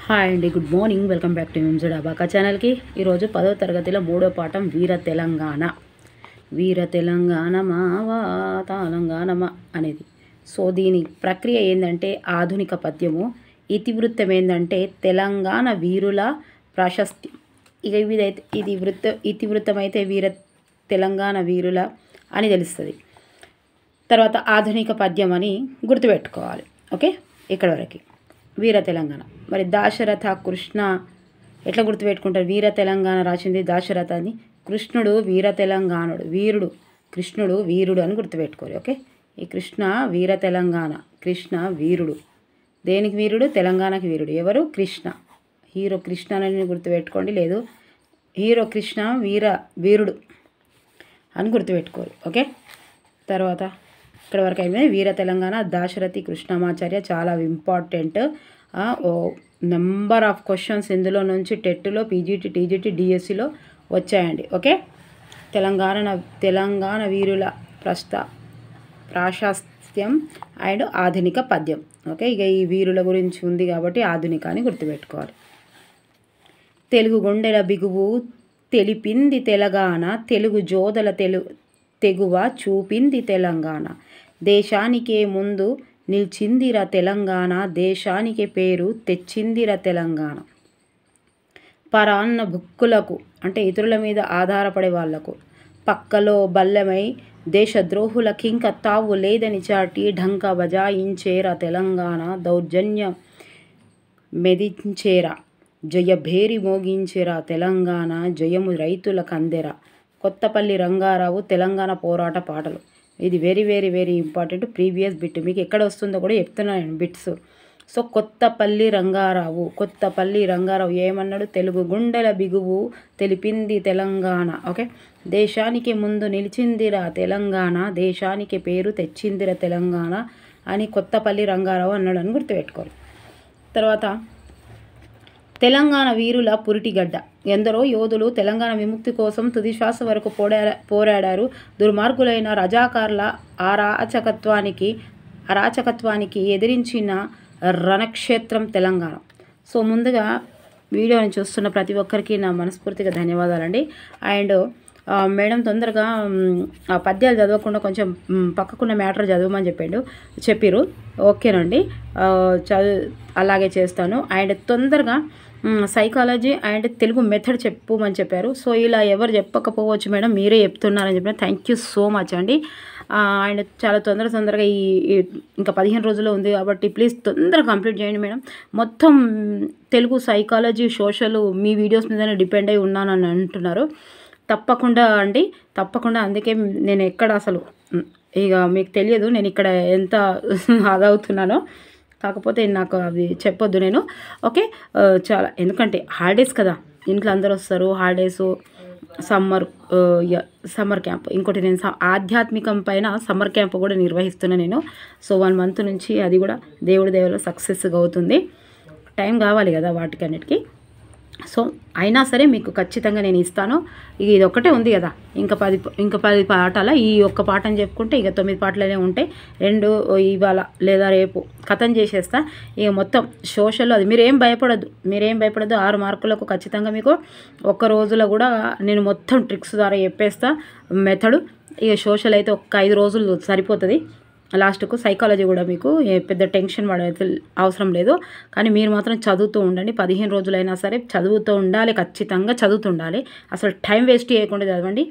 Hi అండి, good morning. Welcome back to MZ abaca ఛానల్కి. ఈరోజు 10వ తరగతిలో 3వ పాఠం వీర తెలంగాణ. వీర తెలంగాణ మావా తెలంగాణమా అనేది. సో దీని ప్రక్రియ ఏంటంటే ఆధునిక పద్యము. ఇతివృత్తం ఏంటంటే తెలంగాణ వీరుల ప్రాశస్త్యం. ఇక ఇతివృత్తం అయితే వీర తెలంగాణ వీరుల అని తెలుస్తుంది. తర్వాత ఆధునిక పద్యం అని గుర్తుపెట్టుకోవాలి. ఓకే, ఇక్కడ వరకు వీర తెలంగాణ. మరి దాశరథ కృష్ణ ఎట్లా గుర్తుపెట్టుకుంటారు? వీర తెలంగాణ రాసింది దాశరథ అని. కృష్ణుడు వీర తెలంగాణుడు, వీరుడు. కృష్ణుడు వీరుడు అని గుర్తుపెట్టుకోవాలి. ఓకే, ఈ కృష్ణ వీర తెలంగాణ. కృష్ణ వీరుడు. దేనికి వీరుడు? తెలంగాణకి వీరుడు. ఎవరు? కృష్ణ. హీరో కృష్ణ అని గుర్తుపెట్టుకోండి, లేదు హీరో కృష్ణ వీరుడు అని గుర్తుపెట్టుకోవాలి. ఓకే, తర్వాత ఇక్కడ వరకు అయిపోయింది. వీర తెలంగాణ దాశరథి కృష్ణమాచార్య చాలా ఇంపార్టెంట్. నెంబర్ ఆఫ్ క్వశ్చన్స్ ఇందులో నుంచి టెట్లో, పీజీటీ, టీజీటీ, డిఎస్సిలో వచ్చాయండి. ఓకే, తెలంగాణ వీరుల ప్రాశస్త్యం అండ్ ఆధునిక పద్యం. ఓకే, ఇక ఈ వీరుల గురించి ఉంది కాబట్టి ఆధునిక అని గుర్తుపెట్టుకోవాలి. తెలుగు గుండెల బిగువు తెలిపింది తెలంగాణ, తెలుగు జోదల తెగువ చూపింది తెలంగాణ, దేశానికే ముందు నిలిచిందిరా తెలంగాణ, దేశానికి పేరు తెచ్చిందిరా తెలంగాణ. పరాన్న భుక్కులకు అంటే ఇతరుల మీద ఆధారపడే వాళ్లకు పక్కలో బల్లమై దేశద్రోహులకింక తావు లేదని చాటి ఢంక బజాయించేరా తెలంగాణ, దౌర్జన్యం మెదించేరా, జయభేరి మోగించేరా తెలంగాణ, జయము రైతుల కందెరా. కొత్తపల్లి రంగారావు తెలంగాణ పోరాట పాటలు. ఇది very very very important previous bit. మీకు ఎక్కడ వస్తుందో కూడా చెప్తున్నాను బిట్స్. సో కొత్తపల్లి రంగారావు ఏమన్నాడు? తెలుగు గుండెల బిగువు తెలిపింది తెలంగాణ. ఓకే, దేశానికి ముందు నిలిచిందిరా తెలంగాణ, దేశానికి పేరు తెచ్చిందిరా తెలంగాణ అని కొత్తపల్లి రంగారావు అన్నాడు అని గుర్తుపెట్టుకోవాలి. తర్వాత తెలంగాణ వీరుల పురిటిగడ్డ. ఎందరో యోధులు తెలంగాణ విముక్తి కోసం తుది శ్వాస వరకు పోరాడారు. దుర్మార్గులైన రజాకార్ల అరాచకత్వానికి ఎదిరించిన రణక్షేత్రం తెలంగాణ. సో ముందుగా వీడియోని చూస్తున్న ప్రతి ఒక్కరికి నా మనస్ఫూర్తిగా ధన్యవాదాలండి. అండ్ మేడం తొందరగా పద్యాలు చదవకుండా కొంచెం పక్కకున్న మ్యాటర్ చదవమని చెప్పారు. ఓకేనండి, అలాగే చేస్తాను. అండ్ తొందరగా సైకాలజీ అండ్ తెలుగు మెథడ్ చెప్పమని చెప్పారు. సో ఇలా ఎవరు చెప్పకపోవచ్చు మేడం, మీరే చెప్తున్నారని చెప్పిన థ్యాంక్ యూ సో మచ్ అండి. అండ్ చాలా తొందరగా ఇంకా 15 రోజుల్లో ఉంది కాబట్టి ప్లీజ్ తొందరగా కంప్లీట్ చేయండి మేడం. మొత్తం తెలుగు సైకాలజీ సోషల్ మీ వీడియోస్ మీదనే డిపెండ్ అయి ఉన్నానని అంటున్నారు. తప్పకుండా అండి, తప్పకుండా. అందుకే నేను ఎక్కడ అసలు ఇక మీకు తెలియదు నేను ఇక్కడ ఎంత ఆదవుతున్నానో, కాకపోతే నాకు అవి చెప్పొద్దు నేను. ఓకే, చాలా ఎందుకంటే హాలిడేస్ కదా, ఇంట్లో అందరూ వస్తారు. Holidays, summer camp. ఇంకోటి నేను ఆధ్యాత్మికం పైన సమ్మర్ క్యాంప్ కూడా నిర్వహిస్తున్నాను నేను. సో 1 month నుంచి అది కూడా దేవుడి దయలో సక్సెస్గా అవుతుంది. టైం కావాలి కదా వాటికన్నిటికీ. సో అయినా సరే మీకు ఖచ్చితంగా నేను ఇస్తాను. ఇది ఒక్కటే ఉంది కదా, ఇంకా 10 పాఠాల ఈ ఒక్క పాఠం చెప్పుకుంటే ఇక 9 పాటలనే ఉంటాయి. 2 ఇవాళ లేదా రేపు కథం చేసేస్తా. ఇక మొత్తం సోషల్ అది మీరేం భయపడద్దు. 6 మార్కులకు ఖచ్చితంగా మీకు ఒక్క రోజులో కూడా నేను మొత్తం ట్రిక్స్ ద్వారా చెప్పేస్తా మెథడు. ఇక సోషల్ అయితే ఒక 5 రోజులు సరిపోతుంది. లాస్ట్కు సైకాలజీ కూడా మీకు పెద్ద టెన్షన్ పడైతే అవసరం లేదు. కానీ మీరు మాత్రం చదువుతూ ఉండండి. 15 రోజులైనా సరే చదువుతూ ఉండాలి, ఖచ్చితంగా చదువుతూ ఉండాలి. అసలు టైం వేస్ట్ చేయకుండా చదవండి.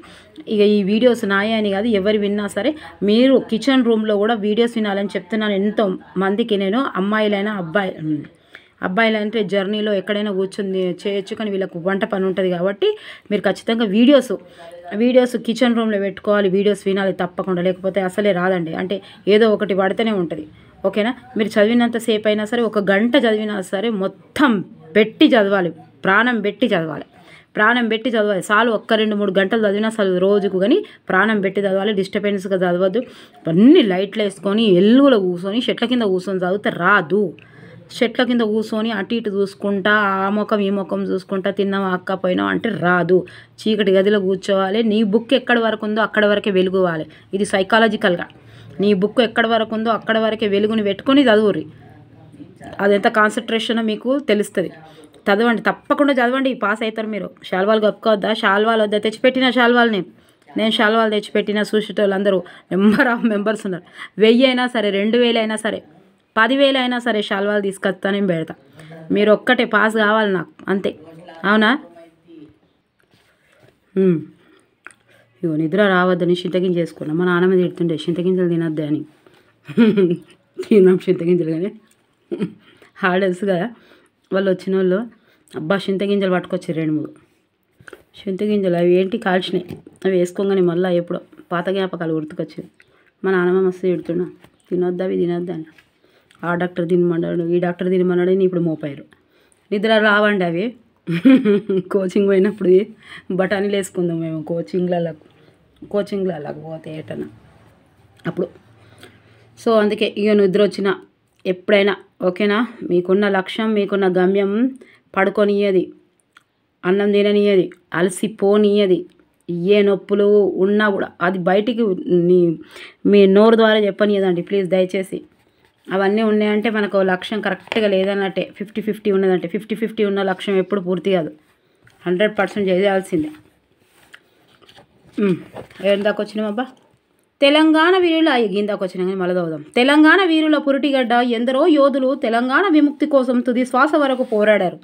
ఇక ఈ వీడియోస్ నాయే అని కాదు, ఎవరు విన్నా సరే మీరు కిచెన్ రూమ్లో కూడా వీడియోస్ వినాలని చెప్తున్నాను ఎంతో మందికి నేను. అమ్మాయిలైనా అబ్బాయిలంటే జర్నీలో ఎక్కడైనా కూర్చొని చేయొచ్చు, కానీ వీళ్ళకు వంట పని ఉంటుంది కాబట్టి మీరు ఖచ్చితంగా వీడియోస్ కిచెన్ రూమ్లో పెట్టుకోవాలి. వీడియోస్ వినాలి తప్పకుండా, లేకపోతే అసలే రాదండి. అంటే ఏదో ఒకటి పడితేనే ఉంటుంది. ఓకేనా, మీరు చదివినంతసేపు అయినా సరే 1 గంట చదివినా సరే మొత్తం పెట్టి చదవాలి, ప్రాణం పెట్టి చదవాలి. చాలు 1-2-3 గంటలు చదివినా అసలు రోజుకు, కానీ ప్రాణం పెట్టి చదవాలి. డిస్టర్బెన్స్గా చదవద్దు. అన్ని లైట్లు వేసుకొని ఎల్లులో కూర్చొని చెట్ల కింద కూర్చొని చదివితే రాదు. చెట్ల కింద కూర్చొని అటు ఇటు చూసుకుంటా, ఆ ముఖం ఈ ముఖం చూసుకుంటా, తిన్నావా అక్క పోయినావా అంటే రాదు. చీకటి గదిలో కూర్చోవాలి. నీ బుక్ ఎక్కడి వరకు ఉందో అక్కడ వరకే వెలుగువాలి. ఇది సైకాలజికల్గా నీ బుక్ ఎక్కడి వరకు ఉందో అక్కడ వరకే వెలుగుని పెట్టుకొని చదువురి. అది ఎంత కాన్సన్ట్రేషన్ మీకు తెలుస్తుంది. చదవండి, తప్పకుండా చదవండి, పాస్ అవుతారు మీరు. శాల్వాలు కప్పుకోవద్దా? శాల్వాలు వద్దా? తెచ్చిపెట్టిన శాల్వాలు నేను శాల్వాలు తెచ్చిపెట్టిన చూసేటోళ్ళందరూ నెంబర్ ఆఫ్ మెంబర్స్ ఉన్నారు. 1000 అయినా సరే, 2000 అయినా సరే, 10,000 అయినా సరే శాల్వాలు తీసుకొస్తా, నేను పెడతా. మీరు ఒక్కటే పాస్ కావాలి నాకు, అంతే. అవునా? ఇగో నిద్ర రావద్దని చింతగింజ చేసుకున్నా. మా నాన్నమ్మ తిడుతుండే చింతగింజలు తినద్దు అని. తిన్నాం చింతగింజలు, కానీ హాలిడేస్ కదా, వాళ్ళు వచ్చిన వాళ్ళు అబ్బా చింతగింజలు పట్టుకొచ్చారు 2-3 చింతగింజలు. అవి ఏంటి కాల్చినాయి, అవి వేసుకోగానే మళ్ళీ ఎప్పుడో పాత జ్ఞాపకాలు గుర్తుకొచ్చాయి. మా నాన్నమ్మ మస్తు తిడుతున్నా, తినొద్దు అవి తినొద్దు అని. ఆ డాక్టర్ తినమన్నాడు, ఈ డాక్టర్ తినమన్నాడు అని ఇప్పుడు మోపారు. నిద్ర రావండి అవి. కోచింగ్ పోయినప్పుడు బఠానీలు వేసుకుందాం మేము కోచింగ్లకు పోతే ఏటన్నా అప్పుడు. సో అందుకే ఇక నిద్ర వచ్చిన ఎప్పుడైనా ఓకేనా. మీకున్న లక్ష్యం, మీకున్న గమ్యం పడుకొనియది, అన్నం తిననియది, అలసిపోనియది. ఏ నొప్పులు ఉన్నా కూడా అది బయటికి మీ నోరు ద్వారా చెప్పనియదండి ప్లీజ్ దయచేసి. అవన్నీ ఉన్నాయంటే మనకు లక్ష్యం కరెక్ట్గా లేదన్నట్టే. 50-50 ఉన్నదంటే 50-50 ఉన్న లక్ష్యం ఎప్పుడు పూర్తి కాదు, 100% చేయాల్సిందే. ఏం దాకా వచ్చినామబ్బా? తెలంగాణ వీరుల గిందాకు వచ్చినా కానీ మళ్ళీ చదువుదాం. తెలంగాణ వీరుల పురిటిగడ్డ, ఎందరో యోధులు తెలంగాణ విముక్తి కోసం తుది శ్వాస వరకు పోరాడారు.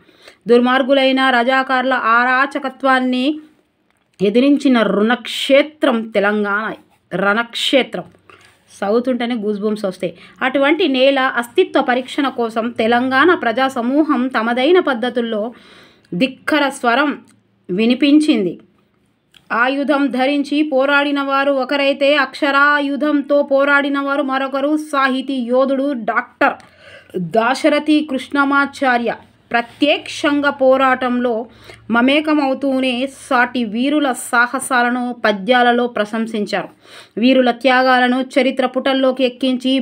దుర్మార్గులైన రజాకార్ల అరాచకత్వాన్ని ఎదిరించిన రుణక్షేత్రం తెలంగాణ. రణక్షేత్రం చదువుతుంటేనే గూస్ బంప్స్ వస్తాయి. అటువంటి నేల అస్తిత్వ పరీక్షణ కోసం తెలంగాణ ప్రజా సమూహం తమదైన పద్ధతుల్లో ధిక్కర స్వరం వినిపించింది. ఆయుధం ధరించి పోరాడిన వారు ఒకరైతే, అక్షరాయుధంతో పోరాడిన వారు మరొకరు. సాహితీ యోధుడు డాక్టర్ దాశరథి కృష్ణమాచార్య ప్రత్యక్షంగా పోరాటంలో మమేకమవుతూనే సాటి వీరుల సాహసాలను పద్యాలలో ప్రశంసించారు. వీరుల త్యాగాలను చరిత్ర పుటల్లోకి ఎక్కించి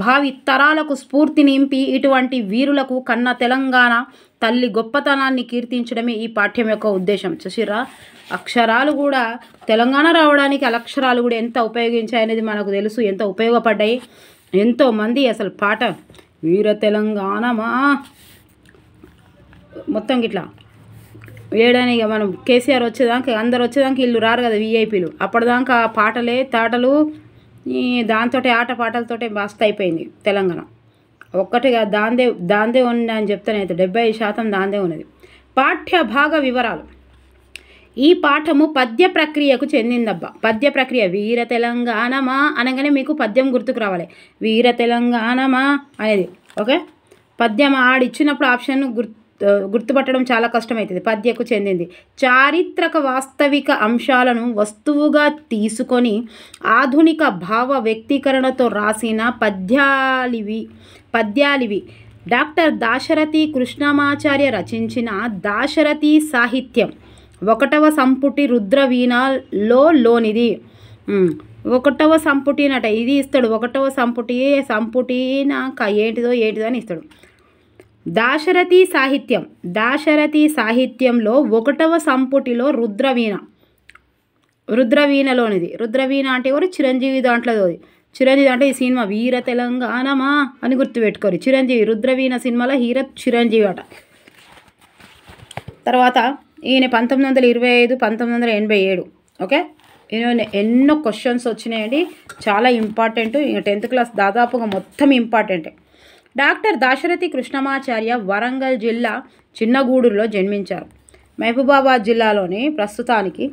భావి తరాలకు స్ఫూర్తి నింపి ఇటువంటి వీరులకు కన్న తెలంగాణ తల్లి గొప్పతనాన్ని కీర్తించడమే ఈ పాఠ్యం యొక్క ఉద్దేశం. చూసిరా, అక్షరాలు కూడా తెలంగాణ రావడానికి అక్షరాలు కూడా ఎంత ఉపయోగించాయనేది మనకు తెలుసు, ఎంత ఉపయోగపడ్డాయి. ఎంతోమంది అసలు పాట వీర తెలంగాణమా మొత్తం గిట్లా వేయడానికి. ఇక మనం కేసీఆర్ వచ్చేదాకా, అందరు వచ్చేదాకా ఇల్లు రారు కదా వీఐపీలు, అప్పటిదాకా పాటలే తాటలు, దాంతో ఆట పాటలతోటే మస్తు అయిపోయింది తెలంగాణ. ఒక్కటిగా దాందే ఉంది అని చెప్తానైతే 70% దాందే ఉన్నది. పాఠ్య భాగ వివరాలు. ఈ పాఠము పద్య ప్రక్రియకు చెందిందబ్బా. పద్య ప్రక్రియ వీర తెలంగాణమా అనగానే మీకు పద్యం గుర్తుకు రావాలి. వీర తెలంగాణమా అనేది ఓకే. పద్యం ఆడిచ్చినప్పుడు ఆప్షన్ గుర్తుపట్టడం చాలా కష్టమవుతుంది. పద్యకు చెందింది. చారిత్రక వాస్తవిక అంశాలను వస్తువుగా తీసుకొని ఆధునిక భావ వ్యక్తీకరణతో రాసిన పద్యాలివి. డాక్టర్ దాశరథి కృష్ణమాచార్య రచించిన దాశరథి సాహిత్యం 1వ సంపుటి రుద్రవీణలోనిది. 1వ సంపుటి నట ఇది ఇస్తాడు. 1వ సంపుటి నాక ఏంటిదో అని ఇస్తాడు. దాశరథి సాహిత్యంలో 1వ సంపుటిలో రుద్రవీణలోనిది. రుద్రవీణ అంటే ఎవరు? చిరంజీవి దాంట్లోది. చిరంజీవి అంటే ఈ సినిమా వీర తెలంగాణమా అని గుర్తుపెట్టుకోరు. చిరంజీవి రుద్రవీణ సినిమాలో హీరో చిరంజీవి అట. తర్వాత ఈయన 1925, 1987 ఓకే. ఈయన ఎన్నో క్వశ్చన్స్ వచ్చినాయండి, చాలా ఇంపార్టెంట్. ఇక 10th క్లాస్ దాదాపుగా మొత్తం ఇంపార్టెంటే. డాక్టర్ దాశరథి కృష్ణమాచార్య వరంగల్ జిల్లా చిన్నగూడూరులో జన్మించారు. మహబూబాబాద్ జిల్లాలోని ప్రస్తుతానికి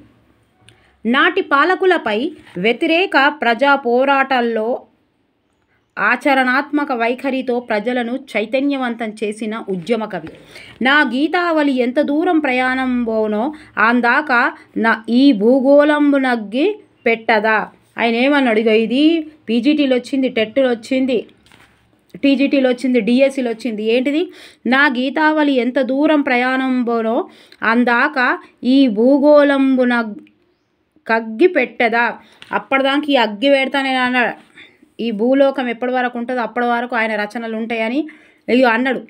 నాటి పాలకులపై వ్యతిరేక ప్రజా పోరాటాల్లో ఆచరణాత్మక వైఖరితో ప్రజలను చైతన్యవంతం చేసిన ఉద్యమ కవి. నా గీతావళి ఎంత దూరం ప్రయాణం పోనో అందాక నా ఈ భూగోళంబు నగ్గి పెట్టదా. ఆయన ఏమన్నాడు? ఇగో ఇది పీజీటీలో వచ్చింది, టెట్లో వచ్చింది, టీజీటీలో వచ్చింది, డిఎస్సిలో వచ్చింది. ఏంటిది? నా గీతావళి ఎంత దూరం ప్రయాణం పోనో అందాక ఈ భూగోళంబున కగ్గి పెట్టదా. అప్పటిదాకా ఈ అగ్గి పెడతానే అన్నాడు. ఈ భూలోకం ఎప్పటి వరకు ఉంటుందో అప్పటి వరకు ఆయన రచనలు ఉంటాయని అన్నాడు.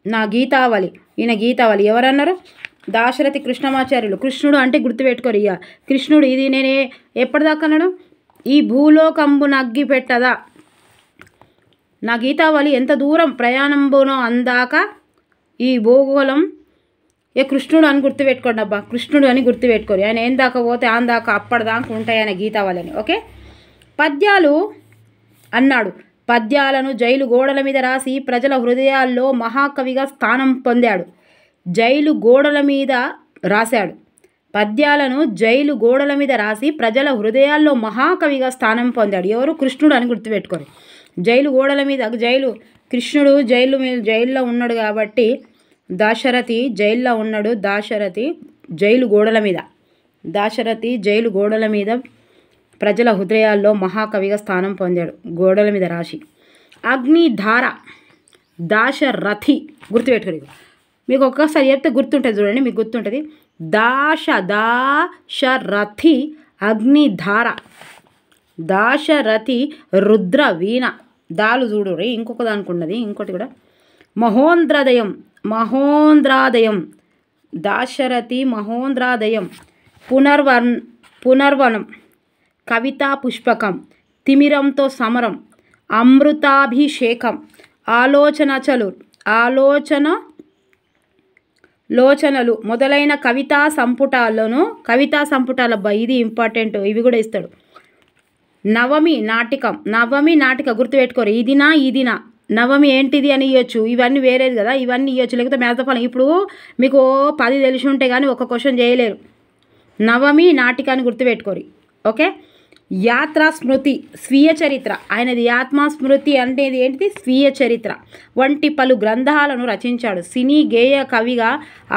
నా గీతావళి, ఈయన గీతావళి ఎవరన్నారు? దాశరథి కృష్ణమాచార్యులు. కృష్ణుడు అంటే గుర్తుపెట్టుకోరు. ఇక కృష్ణుడు ఇది నేనే ఎప్పటిదాకా అన్నాడు? ఈ భూలోకంబున అగ్గి పెట్టదా. నా గీతావళి ఎంత దూరం ప్రయాణంబోనో అందాక ఈ భూగోళం ఏ కృష్ణుడు అని గుర్తుపెట్టుకోండి అబ్బా, కృష్ణుడు అని గుర్తుపెట్టుకోరు. ఆయన ఏం దాకా పోతే ఆందాకా అప్పటిదాకా ఉంటాయి ఆయన గీతావళి అని. ఓకే, పద్యాలు అన్నాడు. పద్యాలను జైలు గోడల మీద రాసి ప్రజల హృదయాల్లో మహాకవిగా స్థానం పొందాడు. జైలు గోడల మీద రాశాడు. పద్యాలను జైలు గోడల మీద రాసి ప్రజల హృదయాల్లో మహాకవిగా స్థానం పొందాడు. ఎవరు? కృష్ణుడు అని గుర్తుపెట్టుకోరు. జైలు గోడల మీద, కృష్ణుడు జైల్లో ఉన్నాడు కాబట్టి దాశరథి జైల్లో ఉన్నాడు. దాశరథి జైలు గోడల మీద ప్రజల హృదయాల్లో మహాకవిగా స్థానం పొందాడు, గోడల మీద రాసి. అగ్నిధార దాశరథి గుర్తుపెట్టుకోండి. మీకు ఒక్కసారి చెప్తే గుర్తుంటుంది, చూడండి మీకు గుర్తుంటుంది. దాశరథి అగ్నిధార, దాశరథి రుద్ర వీణ. దాలు చూడు రే, ఇంకొక దానికి ఉన్నది ఇంకోటి కూడా. మహోంద్రాదయం దాశరథి మహోంద్రాదయం. పునర్వనం కవితా పుష్పకం. తిమిరంతో సమరం. అమృతాభిషేకం. ఆలోచనలు మొదలైన కవితా సంపుటాల ఇది ఇంపార్టెంట్, ఇవి కూడా ఇస్తాడు. నవమి నాటిక గుర్తుపెట్టుకోరు. ఇదినా నవమి ఏంటిది అని ఇవ్వచ్చు, ఇవన్నీ వేరేది కదా, ఇవన్నీ ఇవ్వచ్చు. లేకపోతే మేధఫలం ఇప్పుడు మీకు 10 తెలిసి ఉంటే కానీ ఒక క్వశ్చన్ చేయలేరు. నవమి నాటిక అని గుర్తుపెట్టుకోరు. ఓకే, యాత్రా స్మృతి స్వీయ చరిత్ర. ఆయనది ఆత్మ స్మృతి అంటే ఏంటిది? స్వీయ చరిత్ర వంటి పలు గ్రంథాలను రచించాడు. సినీ గేయ కవిగా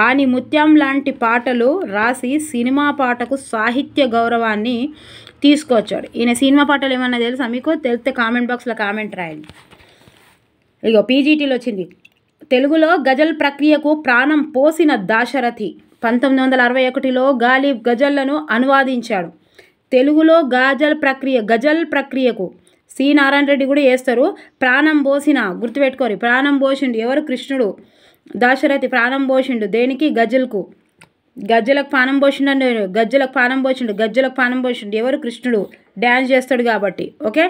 ఆని ముత్యం లాంటి పాటలు రాసి సినిమా పాటకు సాహిత్య గౌరవాన్ని తీసుకొచ్చాడు. ఈయన సినిమా పాటలు ఏమన్నా తెలుసా మీకు? తెలిస్తే కామెంట్ బాక్స్లో కామెంట్ రాయండి. ఇగో పీజీటీలో వచ్చింది. తెలుగులో గజల్ ప్రక్రియకు ప్రాణం పోసిన దాశరథి 1961లో గాలిబ్ గజళ్లను అనువాదించాడు. తెలుగులో గజల్ ప్రక్రియకు సి నారాయణ రెడ్డి కూడా చేస్తారు. ప్రాణం పోసిన గుర్తుపెట్టుకోరు. ప్రాణం పోసిండు ఎవరు? కృష్ణుడు. దాశరథి ప్రాణం పోసిండు దేనికి? గజ్జలకు ప్రాణం పోసిండు. గజ్జలకు ప్రాణం పోసిండు ఎవరు? కృష్ణుడు. డ్యాన్స్ చేస్తాడు కాబట్టి. ఓకే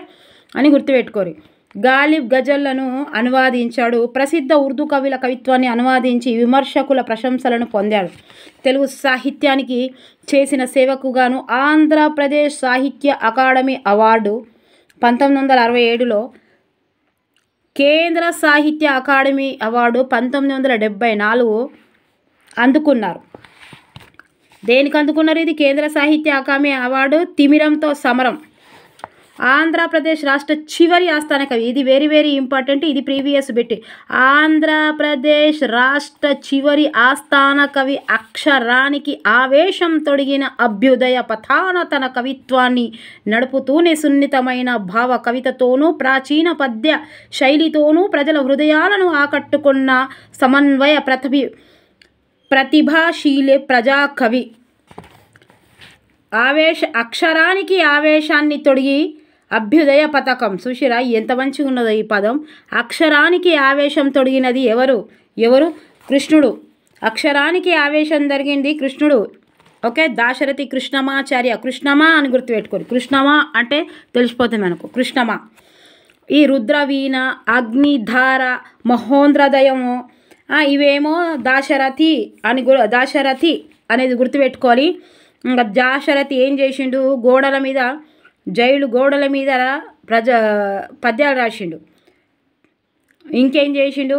అని గుర్తుపెట్టుకోరు. గాలిబ్ గజళ్లను అనువాదించాడు. ప్రసిద్ధ ఉర్దూ కవుల కవిత్వాన్ని అనువాదించి విమర్శకుల ప్రశంసలను పొందాడు. తెలుగు సాహిత్యానికి చేసిన సేవకు గాను ఆంధ్రప్రదేశ్ సాహిత్య అకాడమీ అవార్డు 1967లో, కేంద్ర సాహిత్య అకాడమీ అవార్డు 1974 అందుకున్నారు. దేనికి అందుకున్నారు? ఇది కేంద్ర సాహిత్య అకాడమీ అవార్డు. తిమిరంతో సమరం. ఆంధ్రప్రదేశ్ రాష్ట్ర చివరి ఆస్థాన కవి. ఇది వెరీ వెరీ ఇంపార్టెంట్, ఇది ప్రీవియస్ పెట్టి. ఆంధ్రప్రదేశ్ రాష్ట్ర చివరి ఆస్థాన కవి అక్షరానికి ఆవేశం తొడిగిన అభ్యుదయ పథాన తన కవిత్వాన్ని నడుపుతూనే సున్నితమైన భావ కవితతోనూ ప్రాచీన పద్య శైలితోనూ ప్రజల హృదయాలను ఆకట్టుకున్న సమన్వయ ప్రతిభాశీలి ప్రజాకవి. అక్షరానికి ఆవేశాన్ని తొడిగి అభ్యుదయ పథకం. చూసిరా ఎంత మంచిగా ఉన్నదో ఈ పదం. అక్షరానికి ఆవేశం తొడిగినది ఎవరు? కృష్ణుడు. అక్షరానికి ఆవేశం జరిగింది కృష్ణుడు. ఓకే, దాశరథి కృష్ణమాచార్య. కృష్ణమా అని గుర్తుపెట్టుకోరు. కృష్ణమా అంటే తెలిసిపోతుంది మనకు. కృష్ణమా. ఈ రుద్రవీణ, అగ్నిధార, మహోంద్రదయము ఇవేమో దాశరథి అనేది గుర్తుపెట్టుకోవాలి. ఇంకా దాశరథి ఏం చేసిండు? జైలు గోడల మీద పద్యాలు రాసిండు. ఇంకేం చేసిండు?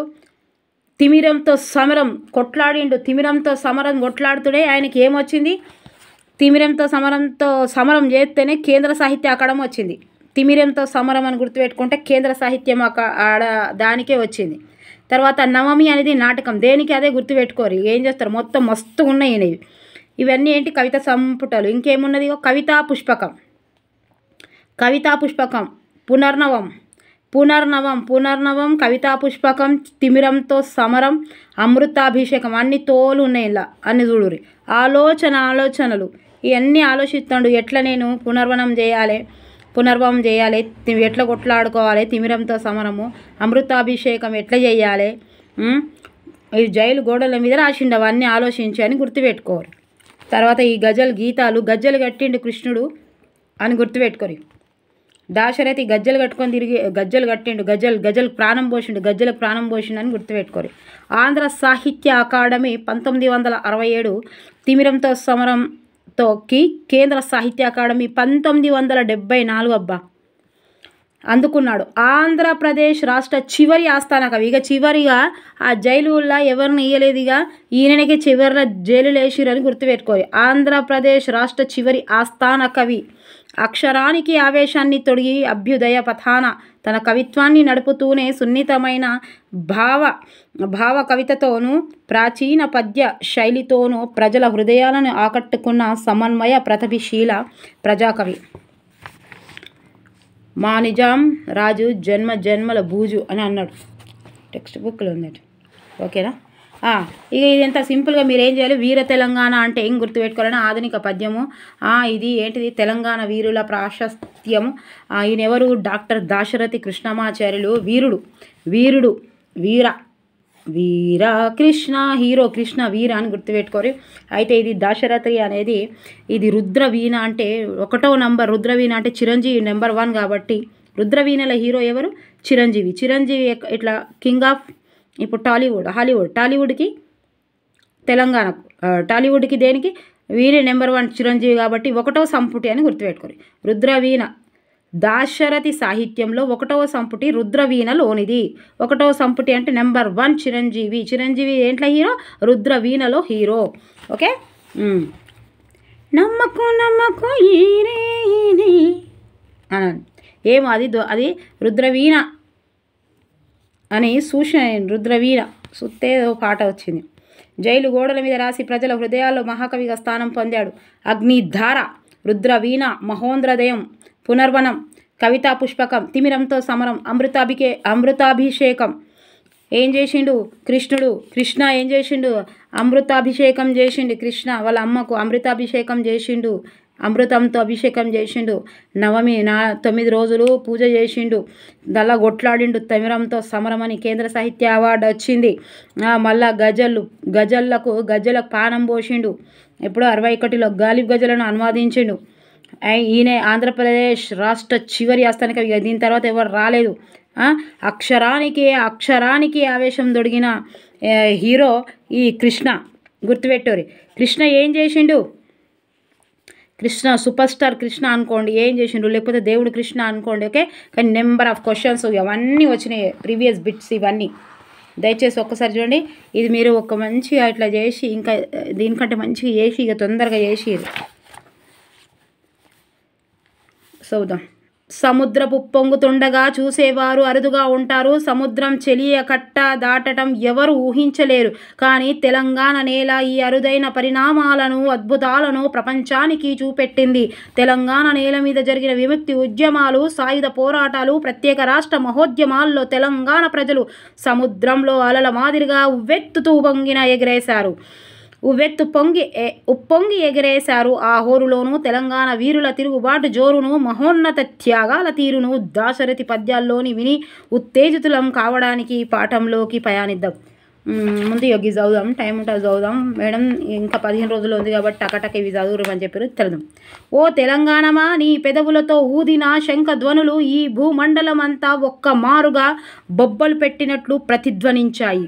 తిమిరంతో సమరం కొట్లాడిండు. తిమిరంతో సమరం కొట్లాడుతూనే ఆయనకి ఏమొచ్చింది? తిమిరంతో సమరం చేస్తేనే కేంద్ర సాహిత్య అకాడమీ వచ్చింది. తిమిరంతో సమరం అని గుర్తుపెట్టుకుంటే కేంద్ర సాహిత్యం దానికే వచ్చింది. తర్వాత నవమి అనేది నాటకం. దేనికి? అదే గుర్తుపెట్టుకోరు. ఏం చేస్తారు? మొత్తం మస్తు ఉన్నాయి ఇవన్నీ ఏంటి? కవిత సంపుటాలు. ఇంకేమున్నది? కవితా పుష్పకం. పునర్నవం కవితా పుష్పకం, తిమిరంతో సమరం, అమృతాభిషేకం అన్ని తోలు ఉన్నాయి. ఇలా అన్ని చూడురి. ఆలోచనలు ఇవన్నీ ఆలోచిస్తాడు. ఎట్లా నేను పునర్వనం చేయాలి, ఎట్లా కొట్లాడుకోవాలి, తిమిరంతో సమరము, అమృతాభిషేకం ఎట్లా చేయాలి, ఈ జైలు గోడల మీద రాసిండు. అవన్నీ ఆలోచించి అని గుర్తుపెట్టుకోరు. తర్వాత ఈ గజల్ గీతాలు, గజ్జలు కట్టిండు కృష్ణుడు అని గుర్తుపెట్టుకోరు. దాశరథి గజ్జలు కట్టుకొని తిరిగి గజ్జలు కట్టిండు, గజ్జలకు ప్రాణం పోసిండు అని గుర్తుపెట్టుకోరు. ఆంధ్ర సాహిత్య అకాడమీ 1967 తిమిరంతో సమరంతోకి కేంద్ర సాహిత్య అకాడమీ 1974 అబ్బా అందుకున్నాడు. ఆంధ్రప్రదేశ్ రాష్ట్ర చివరి ఆస్థాన కవి. ఇక చివరిగా ఆ జైలులా ఎవరిని ఇయ్యలేదు, ఇక ఈయనకి చివరిలో జైలు వేసిరని గుర్తుపెట్టుకోరు. ఆంధ్రప్రదేశ్ రాష్ట్ర చివరి ఆస్థాన కవి. అక్షరానికి ఆవేశాన్ని తొడిగి అభ్యుదయ పథాన తన కవిత్వాన్ని నడుపుతూనే సున్నితమైన భావ కవితతోనూ ప్రాచీన పద్య శైలితోనూ ప్రజల హృదయాలను ఆకట్టుకున్న సమన్వయ ప్రతిభశీల ప్రజాకవి. మా నిజాం రాజు జన్మల బూజు అని అన్నాడు. టెక్స్ట్ బుక్లో ఉంది. ఓకేనా? ఇక ఇది ఎంత సింపుల్గా మీరు ఏం చేయాలి, వీర తెలంగాణ అంటే ఏం గుర్తుపెట్టుకోవాలని ఆధునిక పద్యము. ఇది ఏంటిది, తెలంగాణ వీరుల ప్రాశస్త్యము. ఈయన ఎవరు, డాక్టర్ దాశరథి కృష్ణమాచార్యులు. వీరుడు వీర కృష్ణ, హీరో కృష్ణ, వీర అని గుర్తుపెట్టుకోరు. అయితే ఇది దాశరథి అనేది ఇది రుద్రవీణ అంటే 1వ నంబర్. రుద్రవీణ అంటే చిరంజీవి నెంబర్ 1 కాబట్టి రుద్రవీణల హీరో ఎవరు, చిరంజీవి. ఇట్లా కింగ్ ఆఫ్ ఇప్పుడు టాలీవుడ్కి తెలంగాణకు, టాలీవుడ్కి దేనికి వీరే నెంబర్ 1 చిరంజీవి కాబట్టి 1వ సంపుటి అని గుర్తుపెట్టుకోరు. రుద్రవీణ దాశరథి సాహిత్యంలో 1వ సంపుటి రుద్రవీణలోనిది. 1వ సంపుటి అంటే నెంబర్ 1 చిరంజీవి ఏంట్ల హీరో, రుద్రవీణలో హీరో. ఓకే, నమ్మకు ఏమో అది రుద్రవీణ అని చూసిన రుద్రవీణ సుత్తే పాట వచ్చింది. జైలు గోడల మీద రాసి ప్రజల హృదయాల్లో మహాకవిగా స్థానం పొందాడు. అగ్నిధార, రుద్రవీణ, మహోంద్రదయం, పునర్వనం, కవితా పుష్పకం, తిమిరంతో సమరం, అమృతాభిషేకం. ఏం చేసిండు కృష్ణ ఏం చేసిండు, అమృతాభిషేకం చేసిండు. కృష్ణ వాళ్ళ అమ్మకు అమృతాభిషేకం చేసిండు, అమృతంతో అభిషేకం చేసిండు. నవమి 9 రోజులు పూజ చేసిండు. దల్లా కొట్లాడిండు. తిమిరంతో సమరమని కేంద్ర సాహిత్య అవార్డు వచ్చింది. మళ్ళా గజలకు పానం పోసిండు. ఎప్పుడో 61లో గాలిబ్ గజలను అనువాదించిండు. ఈయన ఆంధ్రప్రదేశ్ రాష్ట్ర చివరి ఆస్థానిక. దీని తర్వాత ఎవరు రాలేదు. అక్షరానికి ఆవేశం దొడిగిన హీరో ఈ కృష్ణ, గుర్తుపెట్టోరి. కృష్ణ ఏం చేసిండు, కృష్ణ సూపర్ స్టార్ కృష్ణ అనుకోండి, ఏం చేసిండు, లేకపోతే దేవుడు కృష్ణ అనుకోండి. ఓకే, కానీ నెంబర్ ఆఫ్ క్వశ్చన్స్ అవన్నీ వచ్చినాయి, ప్రీవియస్ బిట్స్ ఇవన్నీ. దయచేసి ఒక్కసారి చూడండి. ఇది మీరు ఒక మంచిగా ఇట్లా చేసి, ఇంకా దీనికంటే మంచిగా చేసి ఇక తొందరగా చేసి చూద్దాం. సముద్రపు పొంగుతుండగా చూసేవారు అరుదుగా ఉంటారు. సముద్రం చెలియ కట్ట దాటడం ఎవరు ఊహించలేరు. కానీ తెలంగాణ నేల ఈ అరుదైన పరిణామాలను, అద్భుతాలను ప్రపంచానికి చూపెట్టింది. తెలంగాణ నేల మీద జరిగిన విముక్తి ఉద్యమాలు, సాయుధ పోరాటాలు, ప్రత్యేక రాష్ట్ర మహోద్యమాల్లో తెలంగాణ ప్రజలు సముద్రంలో అలల మాదిరిగా ఉప్పొంగి ఎగిరేశారు. ఆ హోరులోనూ తెలంగాణ వీరుల తిరుగుబాటు జోరును, మహోన్నత త్యాగాల తీరును దాశరథి పద్యాల్లోని విని ఉత్తేజితులం కావడానికి పాఠంలోకి ప్రయాణిద్దాం. ముందు యోగి చదువుదాం, టైం ఉంటుంది చదువుదాం మేడం, ఇంకా 15 రోజులు ఉంది కాబట్టి టకటక ఇవి చదువురమని చెప్పారు. తెలుదాం. ఓ తెలంగాణమా, నీ పెదవులతో ఊదిన శంఖ ధ్వనులు ఈ భూమండలం అంతా ఒక్క మారుగా బొబ్బలు పెట్టినట్లు ప్రతిధ్వనించాయి.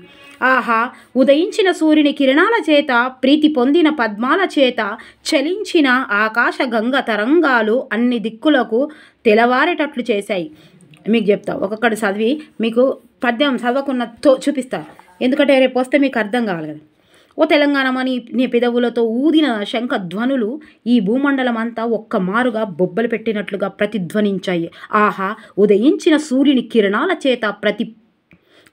ఆహా, ఉదయించిన సూర్యుని కిరణాల చేత, ప్రీతి పొందిన పద్మాల చేత చలించిన ఆకాశ గంగ తరంగాలు అన్ని దిక్కులకు తెలవారేటట్లు చేశాయి. మీకు చెప్తా, ఒక్కొక్కటి చదివి మీకు పద్యం చదవకున్నతో చూపిస్తా, ఎందుకంటే రేపు వస్తే మీకు అర్థం కావాలి కదా. ఓ తెలంగాణమని నీ పెదవులతో ఊదిన శంఖ ధ్వనులు ఈ భూమండలం అంతా ఒక్క మారుగా బొబ్బలు పెట్టినట్లుగా ప్రతిధ్వనించాయి. ఆహా, ఉదయించిన సూర్యుని కిరణాల చేత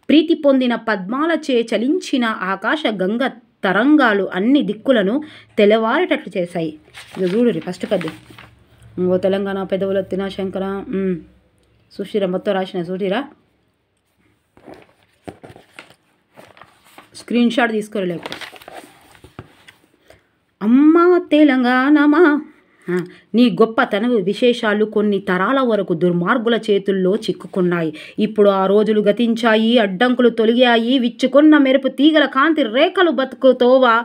ప్రీతి పొందిన పద్మాలచే చలించిన ఆకాశ గంగ తరంగాలు అన్ని దిక్కులను తెలవారేటట్లు చేశాయి. ఇక చూడురి ఫస్ట్ పద్యం. ఓ తెలంగాణ పెదవుల తిన శంకర సుశీరా మొత్తం రాసిన చూడిరా, స్క్రీన్ షాట్ తీసుకోలేక. అమ్మా తెలంగాణమా, నీ గొప్పతనం విశేషాలు కొన్ని తరాల వరకు దుర్మార్గుల చేతుల్లో చిక్కుకున్నాయి. ఇప్పుడు ఆ రోజులు గతించాయి, అడ్డంకులు తొలగాయి, విచ్చుకున్న మెరుపు తీగల కాంతి రేఖలు బతుకుతోవా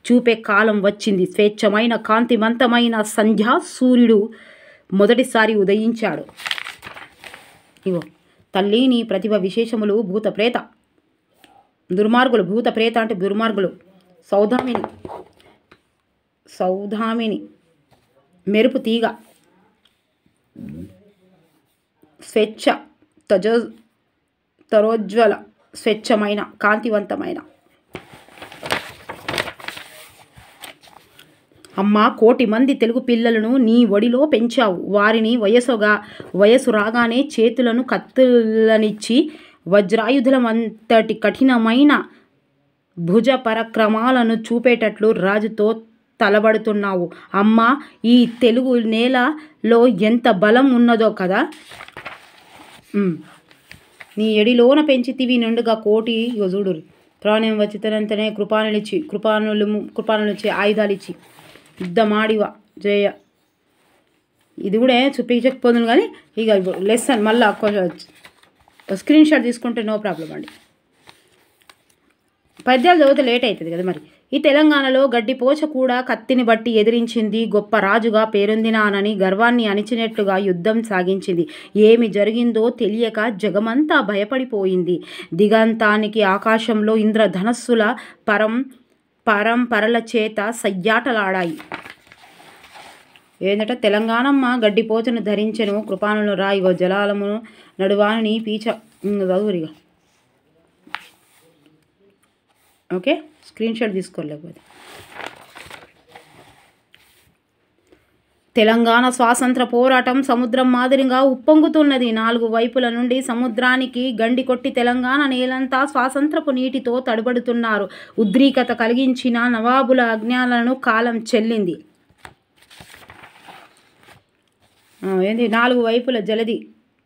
చూపే కాలం వచ్చింది. స్వేచ్ఛమైన కాంతివంతమైన సంధ్యా సూర్యుడు మొదటిసారి ఉదయించాడు. ఇగో తల్లి నీ ప్రతిభ విశేషములు భూత ప్రేత దుర్మార్గులు, భూత ప్రేత అంటే దుర్మార్గులు, సౌధామిని మెరుపు తీగ, స్వేచ్ఛ తరోజ్వల స్వచ్ఛమైన కాంతివంతమైన అమ్మ, కోటి మంది తెలుగు పిల్లలను నీ ఒడిలో పెంచావు. వారిని వయసు రాగానే చేతులను కత్తులనిచ్చి వజ్రాయుధులమంతటి కఠినమైన భుజ పరక్రమాలను చూపేటట్లు రాజుతో తలబడుతున్నావు. అమ్మ, ఈ తెలుగు నేలలో ఎంత బలం ఉన్నదో కదా. నీ ఎడిలోన పెంచితివి నిండుగా కోటి. ఇగో చూడు, ప్రాణం వచ్చితనంతనే కృపానులిచ్చి ఆయుధాలు ఇచ్చి యుద్ధమాడివా జయ. ఇది కూడా చూపించకపోతుంది కానీ ఇక లెసన్ మళ్ళీ స్క్రీన్ షాట్ తీసుకుంటే నో ప్రాబ్లం అండి. పద్యాలు చదివితే లేట్ అవుతుంది కదా. మరి ఈ తెలంగాణలో గడ్డిపోచ కూడా కత్తిని బట్టి ఎదిరించింది, గొప్ప రాజుగా పేరొందినానని గర్వాన్ని అణిచినట్లుగా యుద్ధం సాగించింది. ఏమి జరిగిందో తెలియక జగమంతా భయపడిపోయింది. దిగంతానికి ఆకాశంలో ఇంద్రధనస్సుల పరంపరల చేత సయ్యాటలాడాయి. ఏంటంటే తెలంగాణమ్మ గడ్డిపోచను ధరించెను, కృపానులను రాయిగో జలాలమును నడువాని పీచ చదువురిగా. ఓకే, స్క్రీన్ షాట్ తీసుకోలేకపోతే. తెలంగాణ స్వాతంత్ర పోరాటం సముద్రం మాదిరిగా ఉప్పొంగుతున్నది. 4 వైపుల నుండి సముద్రానికి గండి కొట్టి తెలంగాణ నేలంతా స్వాతంత్రపు నీటితో తడబడుతున్నారు. ఉద్రిక్తత కలిగించిన నవాబుల ఆజ్ఞలను కాలం చెల్లింది. ఏంది 4 వైపుల జలది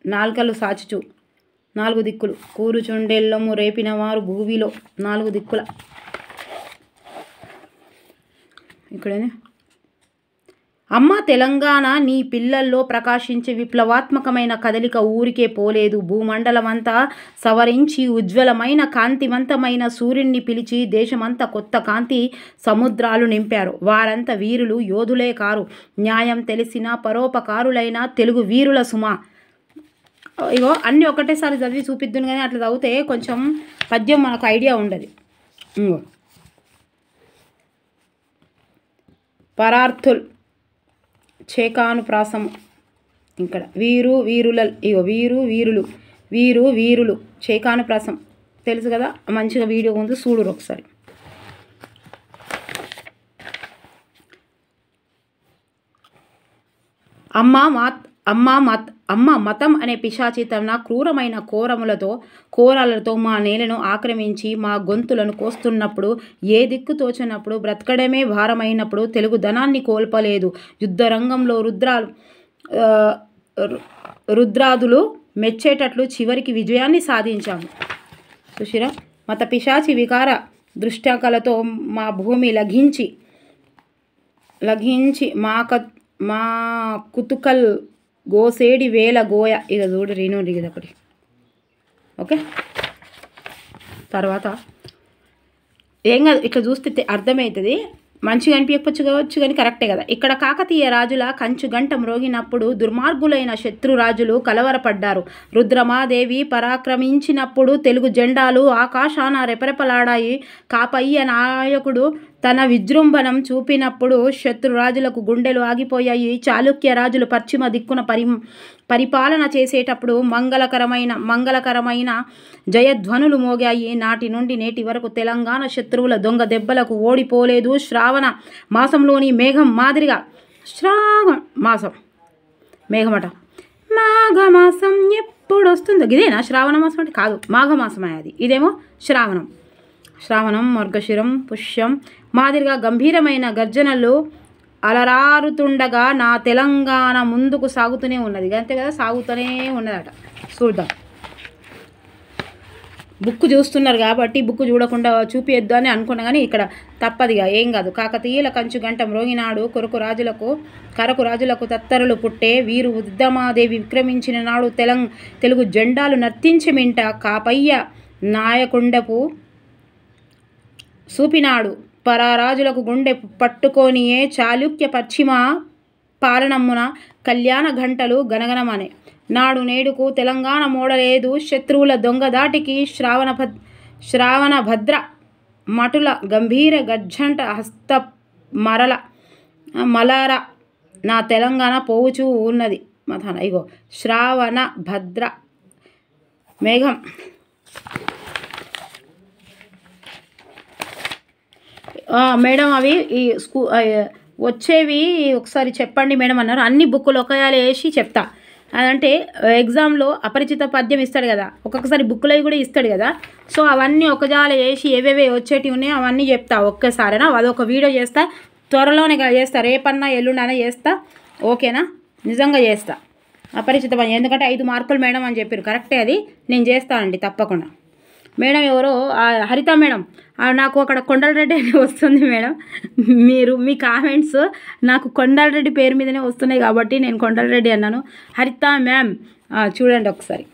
నాల్కలు సాచుచు 4 దిక్కులు కూరుచుండెల్లము రేపిన వారు భూమిలో 4 దిక్కుల. ఇక్కడేనే అమ్మ తెలంగాణ నీ పిల్లల్లో ప్రకాశించే విప్లవాత్మకమైన కదలిక ఊరికే పోలేదు. భూమండలమంతా సవరించి ఉజ్వలమైన కాంతివంతమైన సూర్యుడిని పిలిచి దేశమంతా కొత్త కాంతి సముద్రాలు నింపారు. వారంతా వీరులు, యోధులే కారు, న్యాయం తెలిసిన పరోపకారులైన తెలుగు వీరుల సుమ. ఇగో అన్నీ ఒకటేసారి చదివి చూపిద్దును కానీ అట్లా చదివితే కొంచెం పద్యం మనకు ఐడియా ఉండదు. పరార్థుల్ చేకానుప్రాసము. ఇక్కడ వీరులు చేకానుప్రాసం తెలుసు కదా, మంచిగా వీడియో ఉంది చూడురు ఒకసారి. అమ్మ మతం అనే పిశాచి తన క్రూరమైన కోరాలతో మా నేలను ఆక్రమించి మా గొంతులను కోస్తున్నప్పుడు, ఏ దిక్కు తోచినప్పుడు, బ్రతకడమే భారమైనప్పుడు తెలుగు ధనాన్ని కోల్పలేదు. యుద్ధరంగంలో రుద్రాదులు మెచ్చేటట్లు చివరికి విజయాన్ని సాధించాము. సుశిరా, మత పిశాచి వికార దృష్టాకలతో మా భూమి లఘించి మా కుతుకల్ గోసేడి వేల గోయ. ఇక చూడు రీను ఇది ఒకటి. ఓకే, తర్వాత ఏం కాదు, ఇట్లా చూస్తే అర్థమవుతుంది. మంచిగా అనిపించవచ్చు కానీ కరెక్టే కదా. ఇక్కడ కాకతీయ రాజుల కంచు గంట మ్రోగినప్పుడు దుర్మార్గులైన శత్రురాజులు కలవరపడ్డారు. రుద్రమాదేవి పరాక్రమించినప్పుడు తెలుగు జెండాలు ఆకాశాన రెపరెపలాడాయి. కాపయ్య నాయకుడు తన విజృంభణం చూపినప్పుడు శత్రురాజులకు గుండెలు ఆగిపోయాయి. చాళుక్య రాజులు పశ్చిమ దిక్కున పరిపాలన చేసేటప్పుడు మంగళకరమైన జయధ్వనులు మోగాయి. నాటి నుండి నేటి వరకు తెలంగాణ శత్రువుల దొంగ దెబ్బలకు ఓడిపోలేదు. శ్రావణ మాసంలోని మేఘం మాదిరిగా మేఘమట మాఘమాసం ఎప్పుడు వస్తుందో ఇదేనా శ్రావణ మాసం అంటే? కాదు, మాఘమాసమే అది. ఇదేమో శ్రావణం మార్గశిరం పుష్యం మాదిరిగా గంభీరమైన గర్జనలు అలరారుతుండగా నా తెలంగాణ ముందుకు సాగుతూనే ఉన్నది. అంతే కదా, సాగుతూనే ఉన్నదట. చూద్దాం, బుక్ చూస్తున్నారు కాబట్టి బుక్ చూడకుండా చూపియొద్దు అని అనుకున్నా కానీ ఇక్కడ తప్పదిగా, ఏం కాదు. కాకతీయుల కంచు గంట మ్రోగినాడు కరకు రాజులకు తత్తరులు పుట్టే. వీరు ఉద్దమాదేవి విక్రమించిన నాడు తెలుగు జెండాలు నర్తించమింట కాపయ్య నాయకుండపు చూపినాడు. పరారాజులకు గుండె పట్టుకొనియే చాళుక్య పశ్చిమ పాలనమ్మున కళ్యాణ ఘంటలు గనగనమనే. నాడు నేడుకు తెలంగాణ మోడలేదు శత్రువుల దొంగ దాటికి శ్రావణ భద్ర మటుల గంభీర గర్జంట హస్త మలర నా తెలంగాణ పోవుచూ ఉన్నది మథాన. ఇగో శ్రావణ భద్ర మేఘం మేడం అవి ఈ వచ్చేవి ఒకసారి చెప్పండి మేడం అన్నారు. అన్ని బుక్కులు ఒకయాలు వేసి చెప్తా. అదంటే ఎగ్జామ్లో అపరిచిత పద్యం ఇస్తాడు కదా, ఒక్కొక్కసారి బుక్లో కూడా ఇస్తాడు కదా. సో అవన్నీ ఒకజాల వేసి ఏవేవే వచ్చేటివి ఉన్నాయో అవన్నీ చెప్తా ఒక్కసారినా. అదొక వీడియో చేస్తా, త్వరలోనే చేస్తా, రేపన్నా ఎల్లుండనే చేస్తా. ఓకేనా? నిజంగా చేస్తా అపరిచిత పద్యం. ఎందుకంటే 5 మార్కులు మేడం అని చెప్పారు, కరెక్టే, అది నేను చేస్తానండి తప్పకుండా. మేడం ఎవరో హరిత మేడం, నాకు అక్కడ కొండలరెడ్డి అని వస్తుంది మేడం. మీ కామెంట్స్ నాకు కొండలరెడ్డి పేరు మీదనే వస్తున్నాయి కాబట్టి నేను కొండలరెడ్డి అన్నాను. హరిత మ్యామ్ చూడండి ఒకసారి.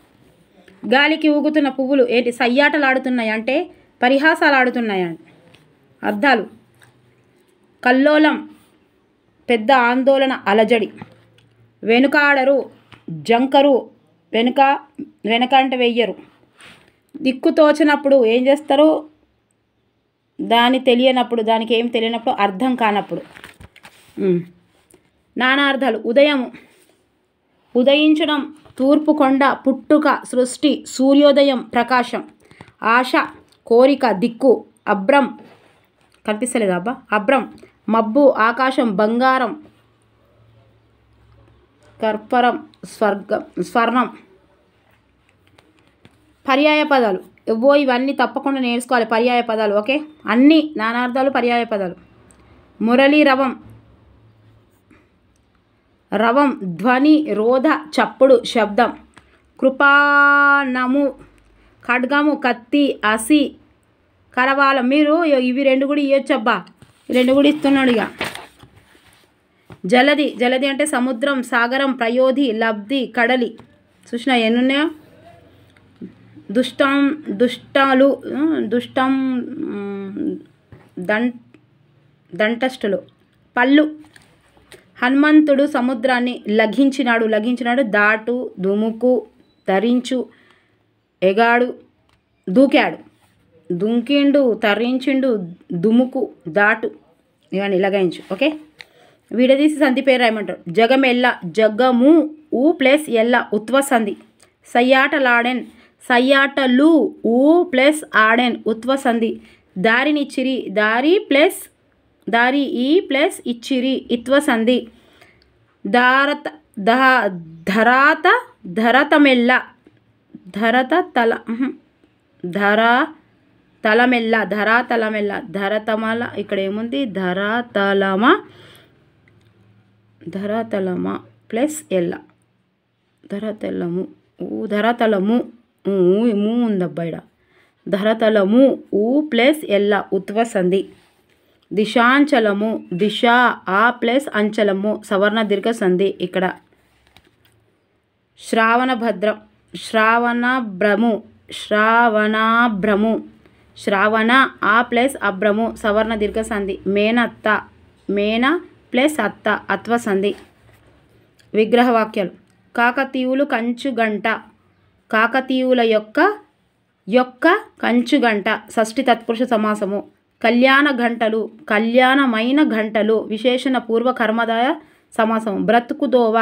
గాలికి ఊగుతున్న పువ్వులు ఏంటి సయ్యాటలు ఆడుతున్నాయి అంటే పరిహాసాలు ఆడుతున్నాయండి. అర్థాలు కల్లోలం, పెద్ద ఆందోళన, అలజడి, వెనుకాడరు, జంకరు, వెనక అంటే వెయ్యరు, దిక్కు తోచినప్పుడు ఏం చేస్తారు, దాని తెలియనప్పుడు, దానికి ఏం తెలియనప్పుడు, అర్థం కానప్పుడు. నానా అర్థాలు. ఉదయము, ఉదయించడం, తూర్పు కొండ, పుట్టుక, సృష్టి, సూర్యోదయం, ప్రకాశం, ఆశ, కోరిక, దిక్కు, అభ్రం, కనిపిస్తలేదా అబ్బా, అభ్రం, మబ్బు, ఆకాశం, బంగారం, కర్పరం, స్వర్ణం. పర్యాయ పదాలు ఇవన్నీ తప్పకుండా నేర్చుకోవాలి. పర్యాయ పదాలు ఓకే, అన్నీ నానార్థాలు పర్యాయ పదాలు. మురళీ రవం, రవం ధ్వని, రోధ, చప్పుడు, శబ్దం. కృపానము, ఖడ్గము, కత్తి, అసి, కరవాలం. మీరు ఇవి 2 కూడా ఇవ్వచ్చబ్బా, 2 కూడా ఇస్తున్నాడు. ఇక జలది, జలది అంటే సముద్రం, సాగరం, ప్రయోధి, లబ్ధి, కడలి. చూసినా ఎన్నున్నాయో. దుష్టాలు, దంటష్టులు, పళ్ళు. హనుమంతుడు సముద్రాన్ని లఘించినాడు, దాటు, దుముకు, ధరించు, ఎగాడు, దూకాడు, దుంకిండు, తరించిండు, దుముకు, దాటు, ఇవన్నీ లగాయించు. ఓకే, విడదీసి సంధి పేరు రాయమంటారు. జగమెల్ల, జగము ఊ ప్లస్ ఎల్ల ఉత్వ సంధి. సయ్యాటలాడెన్, సయ్యాటలు ఊ ప్లస్ ఆడెన్ ఉత్వ సంధి. దారినిచ్చిరి, దారి ఈ ప్లస్ ఇచ్చిరి ఇత్వ సంధి. ధరతమెల్ల, ధరాతలమెల్ల, ధరతమల. ఇక్కడ ఏముంది, ధరతలమ ప్లస్ ఎల్ల, ధరతలము, ధరతలము, మూ ఉందబ్బాయిడ. ధరతలము ఊ ప్లస్ ఎల్ల ఉత్వ సంధి. దిశాంచలము, దిశ ఆ ప్లస్ అంచలము సవర్ణ దీర్ఘ సంధి. ఇక్కడ శ్రావణభద్రం, శ్రావణాభ్రము, శ్రావణ ఆ ప్లస్ అభ్రము సవర్ణ దీర్ఘ సంధి. మేనత్త, మేన ప్లస్ అత్త అత్వ సంధి. విగ్రహవాక్యాలు. కాకతీయులు కంచుగంట, కాకతీయుల యొక్క కంచుగంట షష్ఠి తత్పురుష సమాసము. కళ్యాణ గంటలు, కళ్యాణమైన గంటలు విశేషణ పూర్వ కర్మదాయ సమాసము. బ్రతుకుదోవ,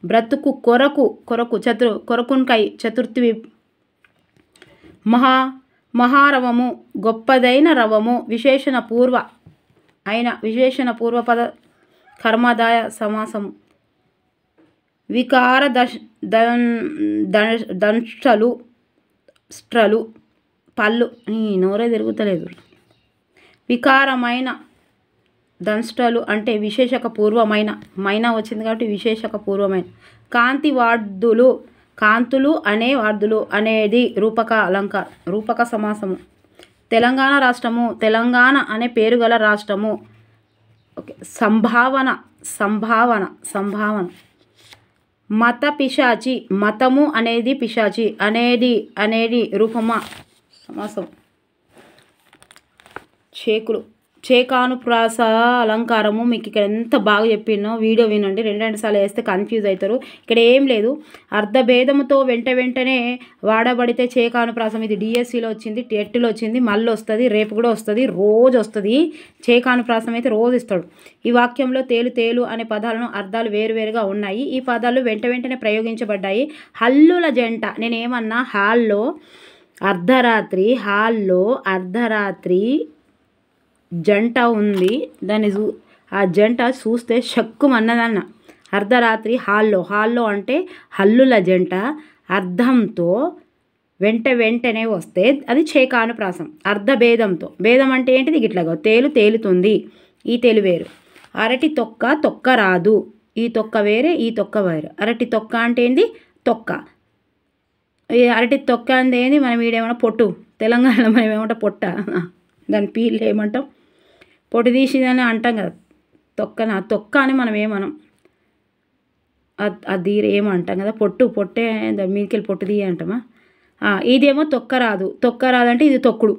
బ్రతుకు కొరకు, కొరకున్కై చతుర్థి. మహారవము, గొప్పదైన రవము విశేషణ పూర్వ అయిన విశేషణ పూర్వపద కర్మదాయ సమాసము. వికార దంష్టలు, స్ట్రలు, పళ్ళు. నోరే తిరుగుతలేదు. వికారమైన దంష్టలు అంటే విశేషక పూర్వమైన, మైనా వచ్చింది కాబట్టి విశేషక పూర్వమైన. కాంతి వార్ధులు, కాంతులు అనే వార్ధులు అనేది రూపక అలంకారం, రూపక సమాసము. తెలంగాణ రాష్ట్రము, తెలంగాణ అనే పేరు గల రాష్ట్రము. ఓకే, సంభావన. మత పిశాచి, మతము అనేది పిశాచి, అనేది రూపమా సమాసం. చేకానుప్రాస అలంకారము మీకు ఇక్కడ ఎంత బాగా చెప్పినో వీడియో వినండి, రెండు సార్లు వేస్తే కన్ఫ్యూజ్ అవుతారు. ఇక్కడ ఏం లేదు, అర్ధభేదముతో వెంటనే వాడబడితే చేకానుప్రాసం. ఇది డిఎస్సిలో వచ్చింది, టెట్లో వచ్చింది, మళ్ళీ వస్తుంది, రేపు కూడా వస్తుంది, రోజు వస్తుంది. చేకానుప్రాసం అయితే రోజు ఇస్తాడు. ఈ వాక్యంలో తేలు తేలు అనే పదాలను అర్థాలు వేరువేరుగా ఉన్నాయి. ఈ పదాలు వెంటనే ప్రయోగించబడ్డాయి. హల్లుల జంట, నేనేమన్నా హాల్లో అర్ధరాత్రి జంట ఉంది, దాన్ని ఆ జంట చూస్తే షక్కుమన్నదన్న. అర్ధరాత్రి హాల్లో అంటే హల్లుల జంట అర్థంతో వెంటనే వస్తే అది చేకానుప్రాసం. అర్ధభేదంతో, భేదం అంటే ఏంటిది? ఇట్లాగో తేలు తేలుతుంది, ఈ తేలు వేరు. అరటి తొక్క రాదు, ఈ తొక్క వేరే, ఈ తొక్క వేరు. అరటి తొక్క అంటే ఏంది? తొక్క. ఈ అరటి తొక్క అంటే ఏంది? మనం ఈడేమన్నా పొట్టు, తెలంగాణలో మనం ఏమంటాం పొట్ట, దాని పీళ్ళు ఏమంటాం? పొట్టు తీసిదని అంటాం కదా, తొక్క అని మనం ఏమనం, అది ఏమంటాం కదా, పొట్టే దాని మీదకెళ్ళి పొట్టు తీయ అంటామా? ఇదేమో తొక్క రాదు అంటే ఇది తొక్కుడు.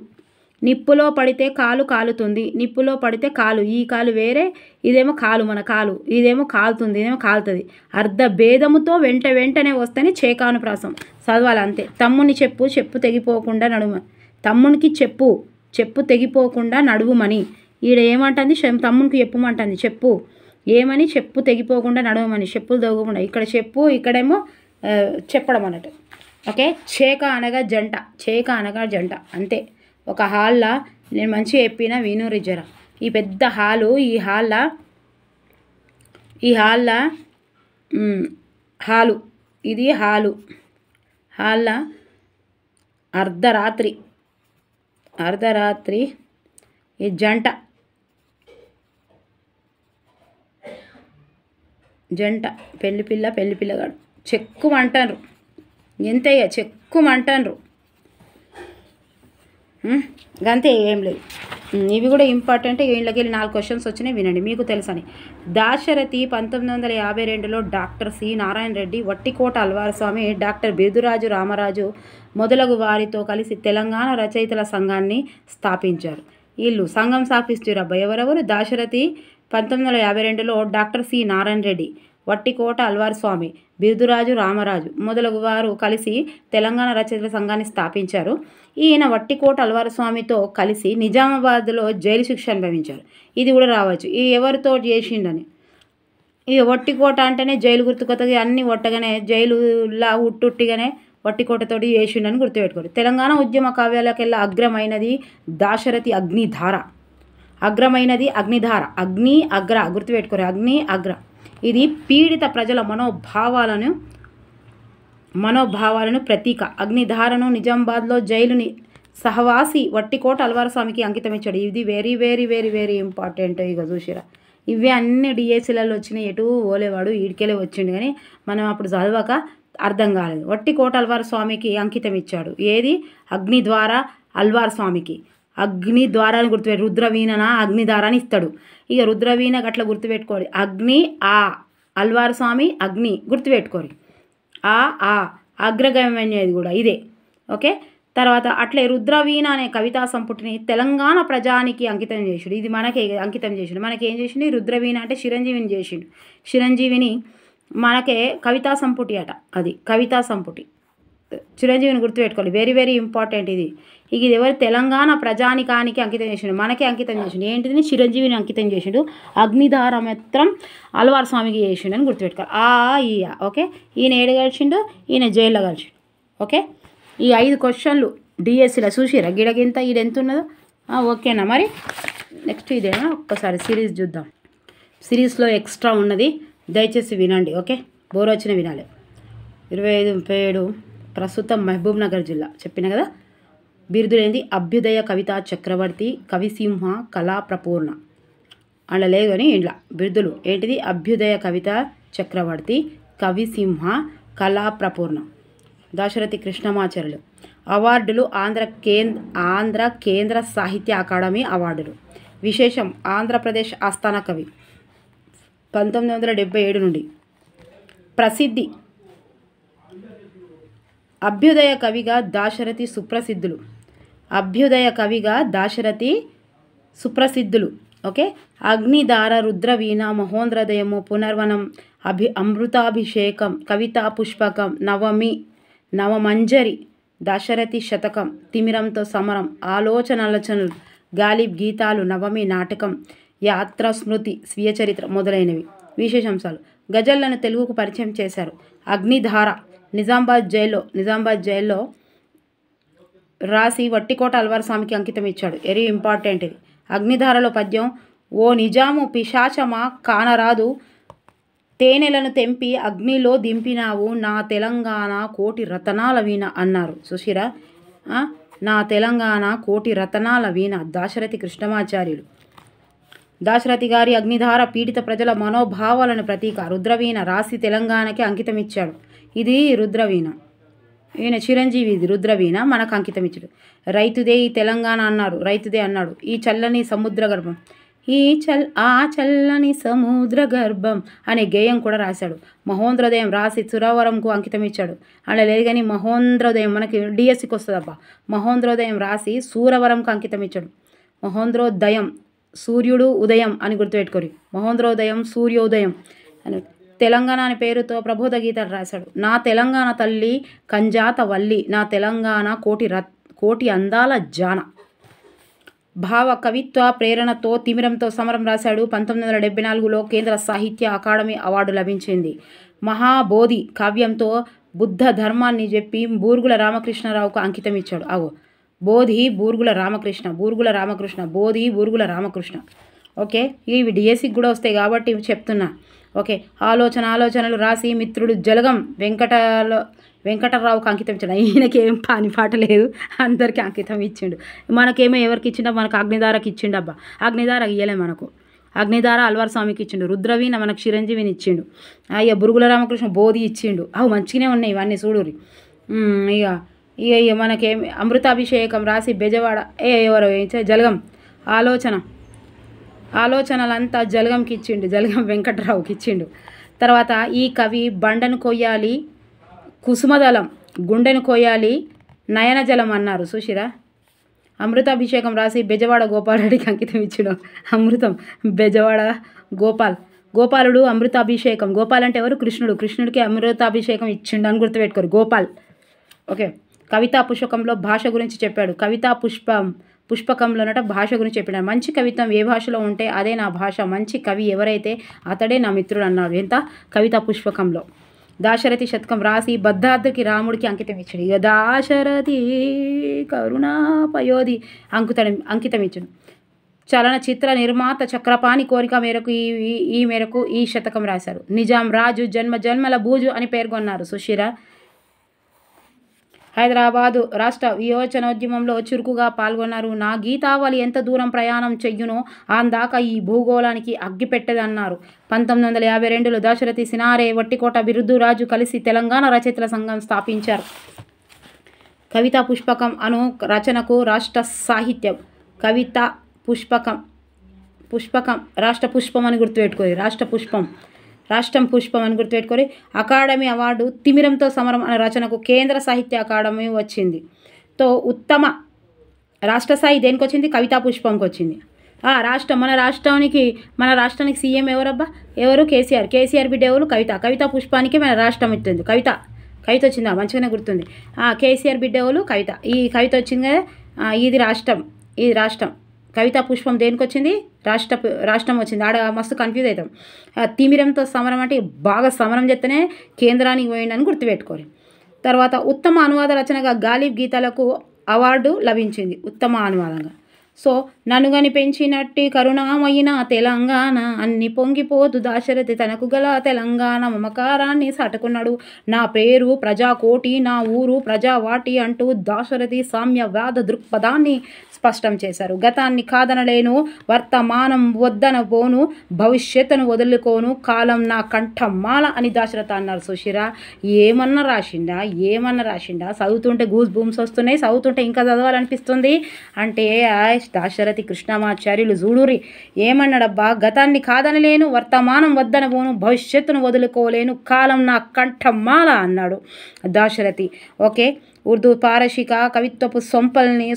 నిప్పులో పడితే కాలు కాలుతుంది, నిప్పులో పడితే కాలు, ఈ కాలు వేరే, ఇదేమో కాలు, మన కాలు, ఇదేమో కాలుతుంది, ఇదేమో కాలుతుంది. అర్ధభేదముతో వెంటనే వస్తేనే చేకానుప్రాసం. చదవాలి అంతే. తమ్ముని చెప్పు తెగిపోకుండా నడుమ, తమ్మునికి చెప్పు తెగిపోకుండా నడువుమని. ఈడ ఏమంటుంది? తమ్మునికి చెప్పమంటుంది, చెప్పు ఏమని? చెప్పు తెగిపోకుండా నడవమని, చెప్పులు తగ్గకుండా. ఇక్కడ చెప్పు, ఇక్కడేమో చెప్పడం అన్నట్టు. ఓకే. చేక అనగా జంట అంతే. ఒక హాల్లో నేను మంచిగా చెప్పిన విను రిజరా. ఈ పెద్ద హాలు, ఈ హాల్లో ఇది హాల్లో అర్ధరాత్రి ఈ జంట పెళ్ళిపిల్లగాడు చెక్కుమంటారు, ఎంతయ్య చెక్కుమంటారు, అంతే, ఏం లేదు. ఇవి కూడా ఇంపార్టెంట్. వీళ్ళకి 4 క్వశ్చన్స్ వచ్చినాయి, వినండి మీకు తెలుసని. దాశరథి 1952లో doctor C Narayana Reddy, Vattikota Alwarswamy, doctor Biruduraju Ramaraju మొదలగు వారితో కలిసి తెలంగాణ రచయితల సంఘాన్ని స్థాపించారు. వీళ్ళు సంఘం స్థాపిస్తున్నారు. ఎవరెవరు? దాశరథి 1952లో డాక్టర్ సి నారాయణ రెడ్డి, వట్టికోట అల్వారస్వామి, బిరుదురాజు రామరాజు మొదలగు వారు కలిసి తెలంగాణ రచయితల సంఘాన్ని స్థాపించారు. ఈయన వట్టికోట అల్వారస్వామితో కలిసి నిజామాబాద్లో జైలు శిక్ష అనుభవించారు. ఇది కూడా రావచ్చు, ఈ ఎవరితో చేసిండని. ఇక వట్టికోట అంటేనే జైలు గుర్తుకొత్తగా, అన్ని ఒట్టగానే జైలులా ఉట్టుట్టిగానే వట్టికోటతోటి చేసిండని గుర్తుపెట్టుకోండి. తెలంగాణ ఉద్యమ కావ్యాలకెల్లా అగ్రమైనది దాశరథి అగ్నిధార. గుర్తుపెట్టుకోరు, అగ్ని అగ్ర. ఇది పీడిత ప్రజల మనోభావాలను ప్రతీక. అగ్నిధారను నిజామాబాద్లో జైలుని సహవాసి వట్టికోట అల్వారస్వామికి అంకితం ఇచ్చాడు. ఇది very very very very important. ఇక చూసిరా, ఇవే అన్ని డిఎస్సీలలో వచ్చినాయి. ఎటు ఓలేవాడు ఈడికెళ్ళి వచ్చిండు, కానీ మనం అప్పుడు చదవక అర్థం కాలేదు. వట్టికోట అల్వారస్వామికి అంకితం ఇచ్చాడు. ఏది? అగ్నిద్వార అల్వారస్వామికి. అగ్నిద్వారాన్ని గుర్తుపెట్టు, రుద్రవీణనా అగ్నిధారాన్ని ఇస్తాడు. ఇక రుద్రవీణ గట్ల గుర్తుపెట్టుకోండి. అగ్ని అల్వారస్వామి అగ్ని గుర్తుపెట్టుకోండి. అగ్రగమ్యది కూడా ఇదే. ఓకే. తర్వాత అట్లే రుద్రవీణ అనే కవితా సంపుటిని తెలంగాణ ప్రజానికి అంకితం చేసిండు. ఇది మనకే అంకితం చేసిండు. మనకేం చేసిండు? రుద్రవీణ అంటే చిరంజీవిని చేసిండు. చిరంజీవిని మనకే కవితా సంపుటి అట, అది కవితా సంపుటి. చిరంజీవిని గుర్తుపెట్టుకోవాలి, వెరీ వెరీ ఇంపార్టెంట్ ఇది. ఇది ఎవరు? తెలంగాణ ప్రజానికానికి అంకితం చేసిండు, మనకే అంకితం చేసిండు. ఏంటిది? చిరంజీవిని అంకితం చేసిండు. అగ్నిధార మాత్రం అల్వారస్వామికి చేసిండు అని గుర్తుపెట్టుకోవాలి. ఓకే. ఈయన ఏడు కలిసిండు, ఈయన జైల్లో కలిసిండు. ఓకే. ఈ 5 క్వశ్చన్లు డిఎస్సీలో చూసిరా, గిడగింత ఇది ఎంత ఉన్నదో. ఓకేనా? మరి నెక్స్ట్ ఇదేనా, ఒక్కసారి సిరీస్ చూద్దాం. సిరీస్లో ఎక్స్ట్రా ఉన్నది, దయచేసి వినండి. ఓకే. బోర్ వచ్చిన వినాలి. 25-37 ప్రస్తుతం మహబూబ్ నగర్ జిల్లా చెప్పిన కదా. బిరుదులేంది? అభ్యుదయ కవితా చక్రవర్తి, కవిసింహ, కళా ప్రపూర్ణ. అలా లేదు కానీ ఇంట్లో బిరుదులు ఏంటిది? అభ్యుదయ కవితా చక్రవర్తి, కవిసింహ, కళా ప్రపూర్ణ. దాశరథి కృష్ణమాచార్యులు. అవార్డులు ఆంధ్ర కేంద్ర సాహిత్య అకాడమీ అవార్డులు. విశేషం ఆంధ్రప్రదేశ్ ఆస్థాన కవి 1977 నుండి. ప్రసిద్ధి అభ్యుదయ కవిగా దాశరథి సుప్రసిద్ధులు. అభ్యుదయ కవిగా దాశరథి సుప్రసిద్ధులు. ఓకే, అగ్నిధార, రుద్రవీణ, మహోంద్రదయము, పునర్వనం, అమృతాభిషేకం, కవితా పుష్పకం, నవమంజరి, దశరథి శతకం, తిమిరంతో సమరం, ఆలోచనలు, గాలిబ్ గీతాలు, నవమి నాటకం, యాత్ర స్మృతి, స్వీయ చరిత్ర మొదలైనవి. విశేషాంశాలు: గజళ్లను తెలుగుకు పరిచయం చేశారు. అగ్నిధార నిజామాబాద్ జైల్లో రాసి వట్టికోట అల్వార్ స్వామికి అంకితం ఇచ్చాడు. వెరీ ఇంపార్టెంట్ ఇది. అగ్నిధారలో పద్యం: ఓ నిజాము పిశాచమా కానరాదు, తేనెలను తెంపి అగ్నిలో దింపినావు, నా తెలంగాణ కోటి రతనాల వీణ అన్నారు. సుశీరా, నా తెలంగాణ కోటి రతనాల వీణ. దాశరథి కృష్ణమాచార్యులు. దాశరథి గారి అగ్నిధార పీడిత ప్రజల మనోభావాలను ప్రతీక. రుద్రవీణ రాసి తెలంగాణకి అంకితం ఇచ్చాడు. ఇది రుద్రవీణ. ఈయన చిరంజీవి. ఇది రుద్రవీణ మనకు అంకితం ఇచ్చాడు. రైతుదే ఈ తెలంగాణ అన్నారు. రైతుదే అన్నాడు. ఈ చల్లని సముద్ర గర్భం, ఆ చల్లని సముద్ర గర్భం అనే గేయం కూడా రాశాడు. మహోంద్రోదయం రాసి సురవరంకు అంకితం ఇచ్చాడు. అలా లేదు కానీ మహోంద్రోదయం మనకి డిఎస్సికి వస్తుంది అబ్బా. మహోంద్రోదయం రాసి సూరవరంకు అంకితం ఇచ్చాడు. మహోంద్రోదయం సూర్యుడు ఉదయం అని గుర్తుపెట్టుకోరు. మహోంద్రోదయం సూర్యోదయం అని. తెలంగాణ అనే పేరుతో ప్రబోధ గీతాలు రాశాడు. నా తెలంగాణ తల్లి కంజాత వల్లి, నా తెలంగాణ కోటి అందాల జాన. భావ కవిత్వ ప్రేరణతో తిమిరంతో సమరం రాశాడు. 1974లో కేంద్ర సాహిత్య అకాడమీ అవార్డు లభించింది. మహాబోధి కావ్యంతో బుద్ధ ధర్మాన్ని చెప్పి బూర్గుల రామకృష్ణరావుకు అంకితం ఇచ్చాడు. బోధి బూర్గుల రామకృష్ణ బోధి బూర్గుల రామకృష్ణ. ఓకే, ఇవి డిఎస్సికి కూడా వస్తాయి కాబట్టి చెప్తున్నా. ఓకే, ఆలోచనలు రాసి మిత్రుడు జలగం వెంకటరావుకు అంకితం ఇచ్చాడు. ఈయనకేం పని పాట లేదు, అందరికీ అంకితం ఇచ్చిండు. మనకేమో ఎవరికి ఇచ్చిండ? మనకు అగ్నిధారకి ఇచ్చిండు అబ్బా. అగ్నిధార ఇయ్యలే మనకు. అగ్నిధార అల్వార్ స్వామికి ఇచ్చిండు. రుద్రవీణ మనకు చిరంజీవిని ఇచ్చిండు. బురుగుల రామకృష్ణ బోధి ఇచ్చిండు. మంచిగానే ఉన్నాయి ఇవన్నీ చూడురి. ఇక మనకేం అమృతాభిషేకం రాసి బెజవాడ ఎవరో జలగం ఆలోచనలంతా జలగంకి ఇచ్చిండు. జలగం వెంకటరావుకి ఇచ్చిండు. తర్వాత ఈ కవి బండను కొయ్యాలి, కుసుమదళం, గుండెను కొయ్యాలి, నయనజలం అన్నారు. చూసిరా, అమృతాభిషేకం రాసి బెజవాడ గోపాలరెడ్డికి అంకితం ఇచ్చిండు. అమృతం బెజవాడ గోపాలుడు అమృతాభిషేకం. గోపాల్ అంటే ఎవరు? కృష్ణుడికి అమృతాభిషేకం ఇచ్చిండు అని గుర్తుపెట్టుకోరు. గోపాల్. ఓకే, కవితా పుష్పకంలో భాష గురించి చెప్పాడు. కవితా పుష్పకంలోనట భాష గురించి చెప్పాడు. మంచి కవిత్వం ఏ భాషలో ఉంటే అదే నా భాష, మంచి కవి ఎవరైతే అతడే నా మిత్రుడు అన్నాడు. ఎంత? కవితా పుష్పకంలో. దాశరథి శతకం రాసి బద్ధాద్రికి రాముడికి అంకితం ఇచ్చాడు. ఇక దాశరథి కరుణాపయోధి అంకితం ఇచ్చాడు. చలనచిత్ర నిర్మాత చక్రపాణి కోరిక మేరకు ఈ శతకం రాశారు. నిజాం రాజు జన్మల బూజు అని పేర్కొన్నారు. సుశీరా, హైదరాబాదు రాష్ట్ర విమోచనోద్యమంలో చురుకుగా పాల్గొన్నారు. నా గీతావళి ఎంత దూరం ప్రయాణం చెయ్యునో అందాక ఈ భూగోళానికి అగ్గి పెట్టదన్నారు. 1952లో దాశరథి సినారే, వట్టికోట బిరుదురాజు కలిసి తెలంగాణ రచయితల సంఘం స్థాపించారు. కవితా పుష్పకం అను రచనకు రాష్ట్ర సాహిత్యం కవితా పుష్పకం రాష్ట్ర పుష్పం అని గుర్తుపెట్టుకోరు. రాష్ట్రం పుష్పం అని గుర్తుపెట్టుకొని అకాడమీ అవార్డు తిమిరంతో సమరం అనే రచనకు కేంద్ర సాహిత్య అకాడమీ వచ్చింది. ఉత్తమ రాష్ట్ర స్థాయి దేనికి వచ్చింది? కవితా పుష్పంకి వచ్చింది. మన రాష్ట్రానికి సీఎం ఎవరు? కేసీఆర్ బిడ్డ ఎవరు? కవితా పుష్పానికి మన రాష్ట్రం వచ్చింది. కవిత వచ్చిందా? మంచిగానే గుర్తుంది. కేసీఆర్ బిడ్డ ఎవరు? కవిత. ఈ కవిత వచ్చింది కదా, ఇది రాష్ట్రం. కవితా పుష్పం దేనికి వచ్చింది? రాష్ట్రం వచ్చింది. ఆడ మస్తు కన్ఫ్యూజ్ అవుతాం. తిమిరంతో సమరం అంటే బాగా సమరం చేస్తేనే కేంద్రానికి పోయిందని గుర్తుపెట్టుకోరు. తర్వాత ఉత్తమ అనువాద రచనగా గాలిబ్ గీతాలకు అవార్డు లభించింది. ఉత్తమ అనువాదంగా. నన్ను గని పెంచినట్టి కరుణామయిన తెలంగాణ, అన్ని పొంగిపోతు దాశరథి తనకు గల తెలంగాణ మమకారాన్ని సాటుకున్నాడు. నా పేరు ప్రజాకోటి, నా ఊరు ప్రజావాటి అంటూ దాశరథి సామ్యవాద దృక్పథాన్ని స్పష్టం చేశారు. గతాన్ని కాదనలేను, వర్తమానం వద్దనబోను, భవిష్యత్తును వదులుకోను, కాలం నా కంఠమాల అని దాశరథి అన్నారు. సుశీరా, ఏమన్నా రాసిండా? చదువుతుంటే గూస్ బూమ్స్ వస్తున్నాయి, చదువుతుంటే ఇంకా చదవాలనిపిస్తుంది. అంటే దాశరథి కృష్ణమాచార్యులు చూడురి ఏమన్నాడబ్బా, గతాన్ని కాదనలేను, వర్తమానం వద్దనబోను, భవిష్యత్తును వదులుకోలేను, కాలం నా కంఠమాల అన్నాడు దాశరథి. ఓకే, ఉర్దూ పారశిక కవిత్వపు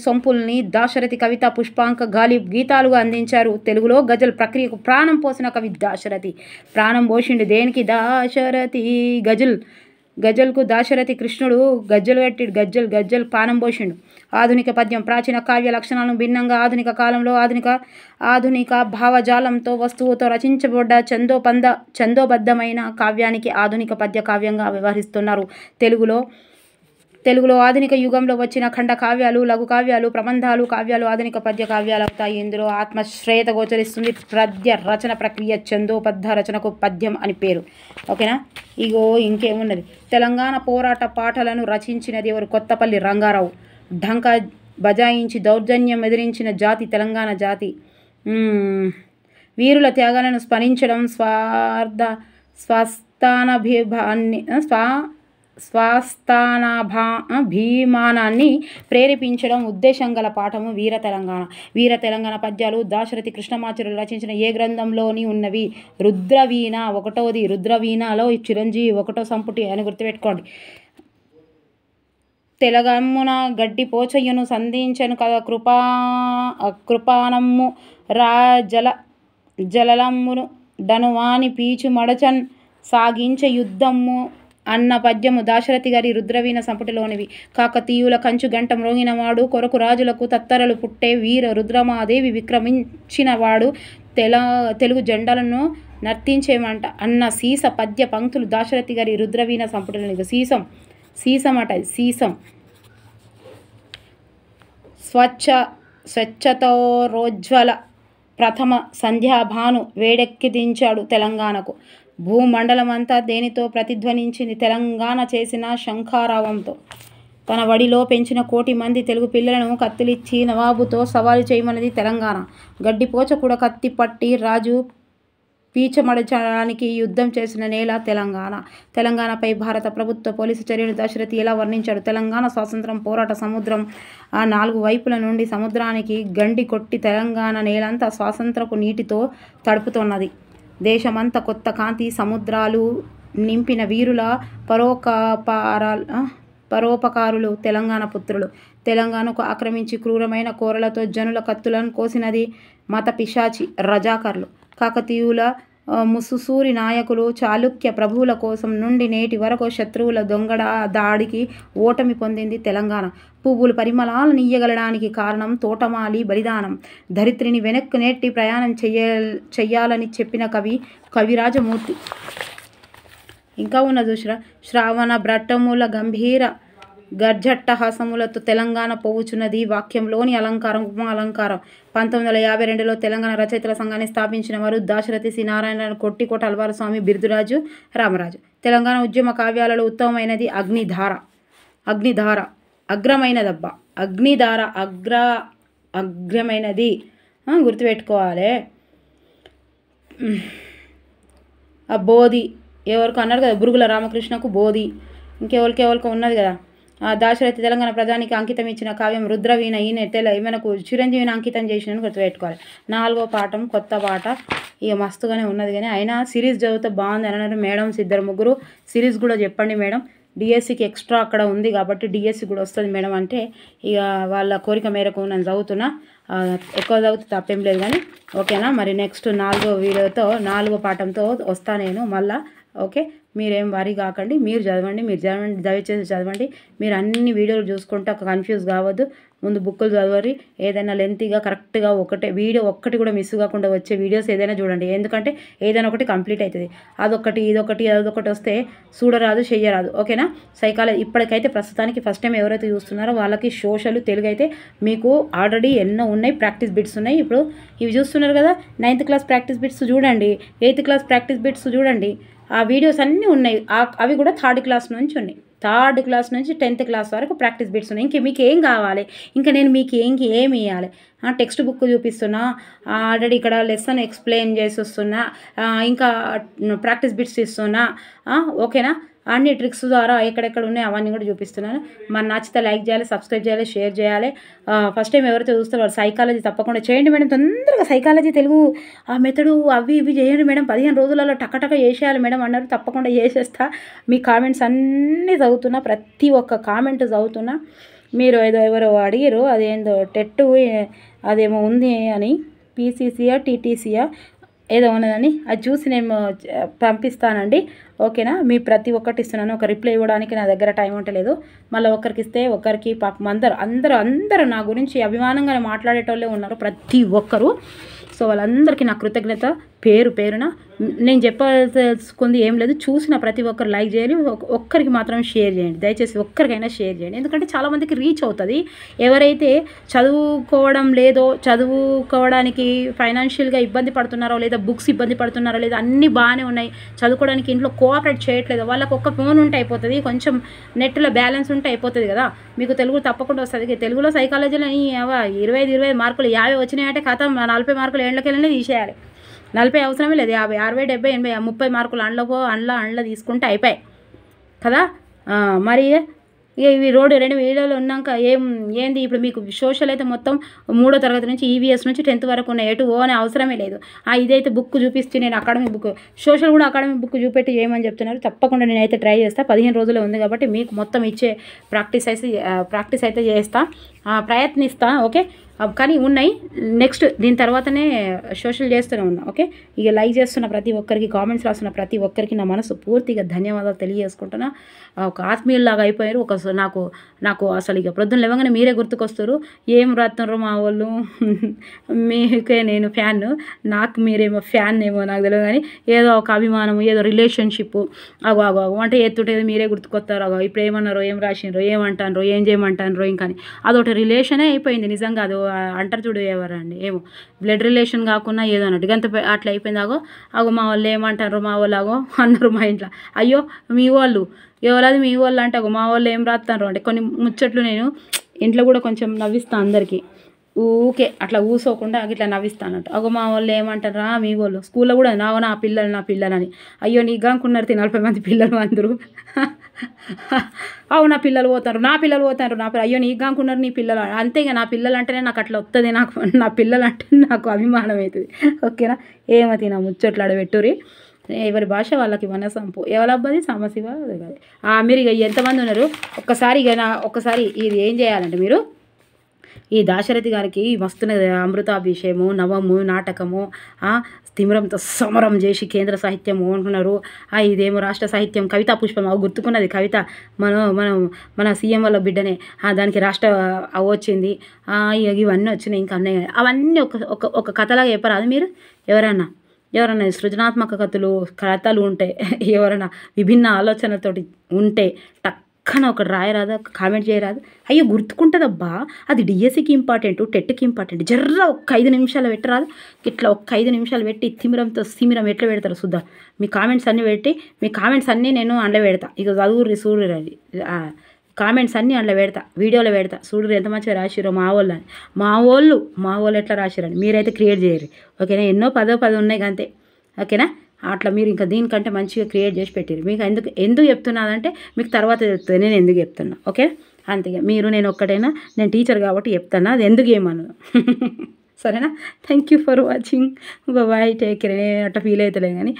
సొంపుల్ని దాశరథి కవిత పుష్పాంక గాలి గీతాలుగా అందించారు. తెలుగులో గజల్ ప్రక్రియకు ప్రాణం పోసిన కవి దాశరథి. ప్రాణం పోసిండు దేనికి? దాశరథి గజల్కు దాశరథి కృష్ణుడు గజ్జలు కట్టిడు. గజ్జల్ ప్రాణం పోసిండు. ఆధునిక పద్యం ప్రాచీన కావ్య లక్షణాలను భిన్నంగా ఆధునిక కాలంలో ఆధునిక భావజాలంతో వస్తువుతో రచించబడ్డ ఛందోబద్ధమైన కావ్యానికి ఆధునిక పద్య కావ్యంగా వ్యవహరిస్తున్నారు. తెలుగులో ఆధునిక యుగంలో వచ్చిన ఖండ కావ్యాలు, లఘు కావ్యాలు, ప్రబంధాలు కావ్యాలు ఆధునిక పద్య కావ్యాలు అవుతాయి. ఇందులో ఆత్మశ్రేయత గోచరిస్తుంది. పద్య రచన ప్రక్రియ ఛందోబద్ధ రచనకు పద్యం అని పేరు. ఓకేనా? ఇగో ఇంకేమున్నది, తెలంగాణ పోరాట పాటలను రచించినది ఎవరు? కొత్తపల్లి రంగారావు. ఢంకా బజాయించి దౌర్జన్యం ఎదిరించిన జాతి తెలంగాణ జాతి. వీరుల త్యాగాలను స్మరించడం, భీమానాన్ని ప్రేరేపించడం ఉద్దేశం గల పాఠము వీర తెలంగాణ పద్యాలు దాశరథి కృష్ణమాచార్యులు రచించిన ఏ గ్రంథంలోని ఉన్నవి? రుద్రవీణ 1వ. రుద్రవీణలో చిరంజీవి 1వ సంపుటి అని గుర్తుపెట్టుకోండి. తెలగమ్మున గడ్డి పోచయ్యను సంధించను కదా కృపానమ్ము జలలమ్మును డనువాని పీచు మడచన్ సాగించే యుద్ధము అన్న పద్యము దాశరథి గారి రుద్రవీణ సంపుటిలోనివి. కాకతీయుల కంచు గంట మ్రోగినవాడు, కొరకు రాజులకు తత్తరలు పుట్టే వీర రుద్రమాదేవి విక్రమించినవాడు, తెలుగు జెండాలను నర్తించేమంట అన్న సీస పద్య పంక్తులు దాశరథి గారి రుద్రవీణ సంపుటిలోనివి. సీసం అట, సీసం. స్వచ్ఛతోరోజ్వల ప్రథమ సంధ్యాభాను వేడెక్కి దించాడు తెలంగాణకు. భూమండలమంతా దేనితో ప్రతిధ్వనించింది? తెలంగాణ చేసిన శంఖారావంతో. తన వడిలో పెంచిన 1 కోటి మంది తెలుగు పిల్లలను కత్తులిచ్చి నవాబుతో సవాలు చేయమన్నది తెలంగాణ. గడ్డిపోచ కూడా కత్తి పట్టి రాజు పీచమడచడానికి యుద్ధం చేసిన నేల తెలంగాణ. తెలంగాణపై భారత ప్రభుత్వ పోలీసు చర్యలు దాశరథి ఎలా వర్ణించాడు? తెలంగాణ స్వాతంత్రం పోరాట సముద్రం 4 వైపుల నుండి సముద్రానికి గండి కొట్టి తెలంగాణ నేలంతా స్వాతంత్రపు నీటితో తడుపుతున్నది. దేశమంతా కొత్త కాంతి సముద్రాలు నింపిన వీరుల పరోపకారులు తెలంగాణ పుత్రులు. తెలంగాణకు ఆక్రమించి క్రూరమైన కోరలతో జనుల కత్తులను కోసినది మత పిశాచి రజాకర్లు. కాకతీయుల ముసుసూరి నాయకులు చాళుక్య ప్రభువుల కోసం నుండి నేటి వరకు శత్రువుల దొంగడ దాడికి ఓటమి పొందింది తెలంగాణ. పువ్వులు పరిమళాలను ఇయ్యగలడానికి కారణం తోటమాలి బలిదానం. ధరిత్రిని వెనక్కు నెట్టి ప్రయాణం చెయ్యాలని చెప్పిన కవిరాజమూర్తి. ఇంకా ఉన్న చూసిరా, శ్రావణ భ్రట్టముల గంభీర గర్జట్టహాసములతో తెలంగాణ పోవుచున్నది వాక్యంలోని అలంకారం ఉపమా అలంకారం. 1952లో తెలంగాణ రచయితల సంఘాన్ని స్థాపించిన వారు దాశరథి, సి నారాయణ, కొట్టికోట అల్వారస్వామి, బిర్దురాజు రామరాజు. తెలంగాణ ఉద్యమ కావ్యాలలో ఉత్తమమైనది అగ్నిధార. అగ్రమైనదబ్బా, అగ్నిధార అగ్రమైనది గుర్తుపెట్టుకోవాలి. బోధి ఎవరికి అన్నారు కదా, బురుగుల రామకృష్ణకు బోధి. ఇంకెవరికెవరికి ఉన్నది కదా. దాశరథి తెలంగాణ ప్రజానికి అంకితం ఇచ్చిన కావ్యం రుద్రవీణ. ఈమెనకు చిరంజీవిని అంకితం చేసినని గుర్తుపెట్టుకోవాలి. 4వ పాఠం కొత్త పాట. ఇక మస్తుగానే ఉన్నది కానీ అయినా సిరీస్ చదివితే బాగుంది అని అన్నారు మేడమ్స్ 2-3. సిరీస్ కూడా చెప్పండి మేడం, డిఎస్సికి ఎక్స్ట్రా అక్కడ ఉంది కాబట్టి డిఎస్సి కూడా వస్తుంది మేడం అంటే ఇక వాళ్ళ కోరిక మేరకు నేను చదువుతున్నా. ఎక్కువ చదివితే తప్పేం లేదు కానీ ఓకేనా. మరి నెక్స్ట్ 4వ వీడియోతో 4వ పాఠంతో వస్తా నేను మళ్ళా. ఓకే, మీరేం వరీ కాకండి, మీరు చదవండి దయచేసి చదవండి. మీరు అన్ని వీడియోలు చూసుకుంటే కన్ఫ్యూజ్ కావద్దు. ముందు బుక్కులు చదవరి, ఏదైనా లెంతీగా కరెక్ట్గా వీడియో ఒక్కటి కూడా మిస్ కాకుండా వచ్చే వీడియోస్ ఏదైనా చూడండి. ఎందుకంటే ఏదైనా ఒకటి కంప్లీట్ అవుతుంది. అదొకటి అదొకటి వస్తే చూడరాదు చెయ్యరాదు. ఓకేనా. సైకాలజీ ఇప్పటికైతే ప్రస్తుతానికి ఫస్ట్ టైం ఎవరైతే చూస్తున్నారో వాళ్ళకి సోషల్ తెలుగు అయితే మీకు ఆల్రెడీ ఎన్నో ఉన్నాయి, ప్రాక్టీస్ బిట్స్ ఉన్నాయి. ఇప్పుడు ఇవి చూస్తున్నారు కదా, 9th క్లాస్ ప్రాక్టీస్ బిట్స్ చూడండి, 8th క్లాస్ ప్రాక్టీస్ బిట్స్ చూడండి. ఆ వీడియోస్ అన్నీ ఉన్నాయి. అవి కూడా 3rd క్లాస్ నుంచి ఉన్నాయి. 3rd క్లాస్ నుంచి 10th క్లాస్ వరకు ప్రాక్టీస్ బిట్స్ ఉన్నాయి. మీకు ఏం కావాలి, ఇంకా నేను మీకు ఏమి ఇవ్వాలి? టెక్స్ట్ బుక్ చూపిస్తున్నా, ఆల్రెడీ ఇక్కడ లెసన్ ఎక్స్ప్లెయిన్ చేసి వస్తున్నా, ఇంకా ప్రాక్టీస్ బిట్స్ ఇస్తున్నా. ఓకేనా. అన్ని ట్రిక్స్ ద్వారా ఎక్కడెక్కడ ఉన్నాయి అవన్నీ కూడా చూపిస్తున్నాను. మరి నచ్చితే లైక్ చేయాలి, సబ్స్క్రైబ్ చేయాలి, షేర్ చేయాలి. ఫస్ట్ టైం ఎవరైతే చూస్తారో వాళ్ళు సైకాలజీ తప్పకుండా చేయండి మేడం. తొందరగా సైకాలజీ తెలుగు ఆ మెథడు అవి ఇవి చేయండి మేడం. 15 రోజులలో టక్క చేసేయాలి మేడం అన్నారు. తప్పకుండా చేసేస్తా. మీ కామెంట్స్ అన్నీ చదువుతున్నా, ప్రతి ఒక్క కామెంట్ చదువుతున్నా. మీరు ఎవరో అడిగారు అదేందో టెట్ అదేమో ఉంది అని, పీసీసీయా టీటీసీయా ఏదో ఉన్నదని, అది చూసి నేను పంపిస్తానండి. ఓకేనా? మీ ప్రతి ఒక్కటి ఇస్తున్నాను. ఒక రిప్లై ఇవ్వడానికి నా దగ్గర టైం ఉంటలేదు. మళ్ళీ ఒకరికి ఇస్తే ఒకరికి పాపం అందరూ నా గురించి అభిమానంగా మాట్లాడేటోళ్ళే ఉన్నారు ప్రతి ఒక్కరు. సో వాళ్ళందరికీ నా కృతజ్ఞత పేరున. నేను చెప్పాల్సుకుంది ఏం లేదు. చూసిన ప్రతి ఒక్కరు లైక్ చేయాలి, ఒక్కరికి మాత్రం షేర్ చేయండి. దయచేసి ఒక్కరికైనా షేర్ చేయండి. ఎందుకంటే చాలామందికి రీచ్ అవుతుంది. ఎవరైతే చదువుకోవడం లేదో, చదువుకోవడానికి ఫైనాన్షియల్గా ఇబ్బంది పడుతున్నారో, లేదా బుక్స్ ఇబ్బంది పడుతున్నారో, లేదా అన్నీ బాగానే ఉన్నాయి, చదువుకోవడానికి ఇంట్లో కోఆపరేట్ చేయట్లేదు, వాళ్ళకి ఒక్క ఫోన్ ఉంటే అయిపోతుంది, కొంచెం నెట్లో బ్యాలెన్స్ ఉంటే అయిపోతుంది కదా. మీకు తెలుగు తప్పకుండా వస్తుంది. తెలుగులో సైకాలజీలో 25 మార్కులు 50 వచ్చినాయంటే కథ 40 మార్కులు ఏళ్ళకెళ్ళనే తీసేయాలి. 40 అవసరమే లేదు. 50, 60, 70, 80, 30 మార్కులు అండ్లో తీసుకుంటే అయిపోయాయి కదా. మరి ఇవి రెండు వీడియోలు ఉన్నాక ఏంది ఇప్పుడు మీకు సోషల్ అయితే మొత్తం 3వ తరగతి నుంచి ఈవీఎస్ నుంచి 10th వరకు ఉన్నాయి. ఎటు అనే అవసరమే లేదు. ఇదైతే బుక్ చూపిస్తే నేను అకాడమిక్ బుక్, సోషల్ కూడా అకాడమిక్ బుక్ చూపెట్టి చేయమని చెప్తున్నారు. తప్పకుండా నేనైతే ట్రై చేస్తాను. 15 రోజులే ఉంది కాబట్టి మీకు మొత్తం ఇచ్చే ప్రాక్టీస్ అయితే చేస్తా, ప్రయత్నిస్తా. ఓకే? కానీ ఉన్నాయి. నెక్స్ట్ దీని తర్వాతనే సోషల్ చేస్తూనే ఉన్నా. ఓకే? ఇక లైక్ చేస్తున్న ప్రతి ఒక్కరికి, కామెంట్స్ రాస్తున్న ప్రతి ఒక్కరికి నా మనసు పూర్తిగా ధన్యవాదాలు తెలియజేసుకుంటున్నా. ఒక ఆత్మీయుల్లాగా అయిపోయారు. నాకు అసలు ఇక ప్రొద్దున లేవగానే మీరే గుర్తుకొస్తారు. ఏం రాస్తున్నారు మా వాళ్ళు, మీకే నేను ఫ్యాన్, నాకు మీరేమో ఫ్యాన్ ఏమో నాకు తెలియదు, కానీ ఏదో ఒక అభిమానం, ఏదో రిలేషన్షిప్ అగో అంటే ఎత్తుంటేది మీరే గుర్తుకొస్తారు. ఇప్పుడు ఏమన్నారో, ఏం రాసిండ్రో, ఏమంటారో, ఏం చేయమంటారో, ఇంకా అదొకటి రిలేషనే అయిపోయింది నిజంగా. అది అంటారు చూడు ఎవరండి, ఏమో బ్లడ్ రిలేషన్ కాకుండా ఏదో అన్నట్టు అంత అట్లా అయిపోయింది. అగో మా వాళ్ళు ఏమంటారు, మా వాళ్ళు అన్నారు మా ఇంట్లో. అయ్యో మీ వాళ్ళు ఎవరది, మీ వాళ్ళు అంటే మా వాళ్ళు ఏం రాస్తారు అంటే కొన్ని ముచ్చట్లు నేను ఇంట్లో కూడా కొంచెం నవ్విస్తాను అందరికీ. ఊకే అట్లా కూసోకుండా ఇట్లా నవ్విస్తానంట. మా వాళ్ళు ఏమంటారా, మీ వాళ్ళు స్కూల్లో కూడా నా పిల్లలని. అయ్యో నీకు అనుకున్నారు 40 మంది పిల్లలు అందరూ. నా పిల్లలు పోతారు, అయ్యో నీకు అనుకున్నారు నీ పిల్లలు. అంతే ఇక నా పిల్లలు అంటేనే నాకు అట్లా వస్తుంది. నా పిల్లలు అంటే నాకు అభిమానం అవుతుంది. ఓకేనా? ఏమతి నా ముచ్చట్లు ఆడబెట్టురి. ఎవరి భాష వాళ్ళకి మనసంపు. ఎవరబ్బది సమశివ. మీరు ఇక ఎంతమంది ఉన్నారు ఒక్కసారి ఇది ఏం చేయాలంటే, మీరు ఈ దాశరథి గారికి మస్తున్నది అమృతాభిషేకము, నవము, నాటకము, తిమిరంతో సమరం చేసి కేంద్ర సాహిత్యము అంటున్నారు. ఇదేమో రాష్ట్ర సాహిత్యం, కవితా పుష్పం. గుర్తుకున్నది కవిత మన సీఎం వాళ్ళ బిడ్డనే, దానికి రాష్ట్ర వచ్చింది. ఇవన్నీ వచ్చినాయి, ఇంకా అన్నీ అవన్నీ ఒక కథలాగా చెప్పరాదు మీరు. ఎవరన్నా సృజనాత్మక కథలు ఉంటే, ఎవరైనా విభిన్న ఆలోచనలతోటి ఉంటే టక్కన ఒకటి రాయరాదు, కామెంట్ చేయరాదు. అయ్యో గుర్తుకుంటుందబ్బా, అది డిఎస్సికి ఇంపార్టెంట్, టెట్కి ఇంపార్టెంట్. జర్ర ఒక్క 5 నిమిషాలు పెట్టరాదు. ఇట్లా ఒక్క 5 నిమిషాలు పెట్టి సిమిరం ఎట్లా పెడతారు చూద్దాం. మీ కామెంట్స్ అన్నీ నేను అందులో పెడతా. ఇక చూడుర్రి అది కామెంట్స్ అన్నీ అందులో పెడతా, వీడియోలో పెడతా. చూడుర్రి ఎంత మంచిగా రాసిరో మా వాళ్ళు ఎట్లా రాసిరని. మీరైతే క్రియేట్ చేయరు. ఓకేనా? ఎన్నో 10 ఉన్నాయి అంతే. ఓకేనా? అట్లా మీరు ఇంకా దీనికంటే మంచిగా క్రియేట్ చేసి పెట్టారు. మీకు ఎందుకు చెప్తున్నానంటే మీకు తర్వాత చెప్తుంది నేను ఎందుకు చెప్తున్నా. ఓకే? అంతే. నేను ఒక్కటైనా, నేను టీచర్ కాబట్టి చెప్తాను, అది ఎందుకు ఏమన్నా. సరేనా? Thank you for watching. Bye, take care. నేను అట్లా ఫీల్ అవుతలే కానీ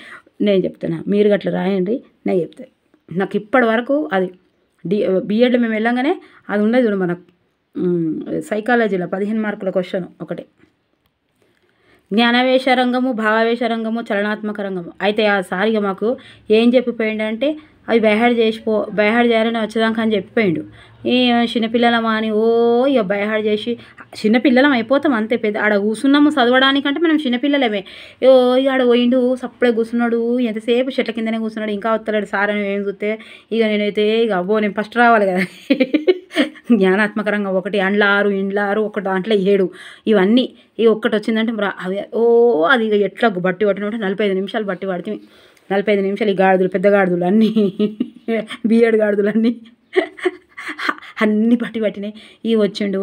నేను చెప్తున్నా, మీరు అట్లా రాయండి, నేను చెప్తాను. నాకు ఇప్పటి వరకు అది బిఎడ్లో మేము వెళ్ళంగానే అది ఉండదు చూడు, మనకు సైకాలజీలో 15 మార్కుల క్వశ్చన్ ఒకటే. జ్ఞానవేశ రంగము, భావావేశ రంగము, చలనాత్మక రంగము. అయితే ఆ సారిగా మాకు ఏం చెప్పిపోయిండంటే, అవి బైహాడ్ చేయాలని వచ్చేదాకా అని చెప్పిపోయిండు. ఈ చిన్నపిల్లలమా అని ఇక బైహాడ్ చేసి చిన్నపిల్లలం అయిపోతాం అంతే. పెద్ద ఆడ కూర్చున్నాము చదవడానికంటే మనం చిన్నపిల్లలమే. ఆడ పోయిండు, సప్పుడే కూర్చున్నాడు, ఎంతసేపు చెట్ల కిందనే కూర్చున్నాడు, ఇంకా వస్తలేడు సార్ అని ఏం చూస్తే ఇక నేనైతే నేను ఫస్ట్ రావాలి కదా. జ్ఞానాత్మక రంగం 1, అండ్ల 6, ఒక దాంట్లో 7, ఇవన్నీ ఒక్కటి వచ్చిందంటే అది ఇక ఎట్లా బట్టి పట్టినట్టు 45 నిమిషాలు బట్టి పడితే 45 నిమిషాలు. ఈ గాడిదలు, పెద్ద గాడిదలు అన్నీ, బిఎడ్ గాడిదలు అన్నీ పట్టినాయి.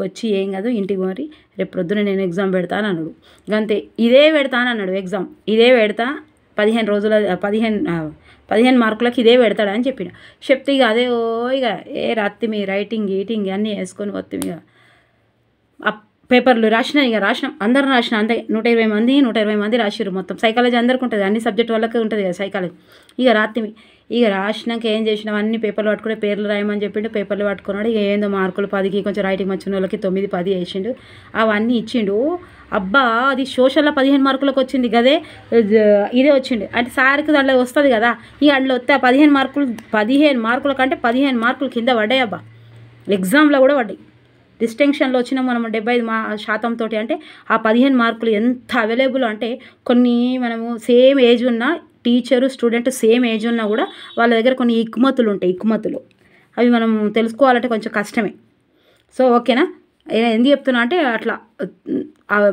వచ్చి ఏం కాదు ఇంటికి మరి రేపు ప్రొద్దున నేను ఎగ్జామ్ పెడతాను అన్నాడు. అంతే, ఇదే పెడతాను అన్నాడు ఎగ్జామ్, ఇదే పెడతా 15 రోజుల 15 మార్కులకి ఇదే పెడతాడని చెప్పిన. చెప్తే ఇక అదే ఇక రాత్రి మీ రైటింగ్ గీటింగ్ అన్నీ వేసుకొని వస్తే ఇక ఆ పేపర్లు రాసినాం అందరం రాసిన అంతే 120 మంది రాసిర్రు మొత్తం. సైకాలజీ అందరికి ఉంటుంది, అన్ని సబ్జెక్ట్ వాళ్ళకి ఉంటుంది కదా సైకాలజీ. ఇక రాత్రి ఇక రాసినాక ఏం చేసినాం, అన్ని పేపర్లు పట్టుకునే పేర్లు రాయమని చెప్పిండు. పేపర్లు పట్టుకున్నాడు. ఇక ఏందో మార్కులు 10కి కొంచెం రైటింగ్ వచ్చిన వాళ్ళకి 9, 10 వేసిండు. అవన్నీ ఇచ్చిండు. అబ్బా అది సోషల్లో 15 మార్కులకు వచ్చింది గదే ఇదే వచ్చింది అంటే సార్కి దాంట్లో వస్తుంది కదా. ఇక అందులో వస్తే 15 మార్కుల కంటే 15 మార్కులు కింద పడ్డాయి. అబ్బా ఎగ్జామ్లో కూడా పడ్డాయి. డిస్టింక్షన్లో వచ్చిన మనం 75% తోటి. అంటే ఆ 15 మార్కులు ఎంత అవైలబుల్ అంటే కొన్ని మనము సేమ్ ఏజ్ ఉన్న టీచరు స్టూడెంట్ సేమ్ ఏజ్ ఉన్నా కూడా వాళ్ళ దగ్గర కొన్ని ఇక్మతులు ఉంటాయి. అవి మనం తెలుసుకోవాలంటే కొంచెం కష్టమే. సో ఓకేనా, ఎందుకు చెప్తున్నా అంటే అట్లా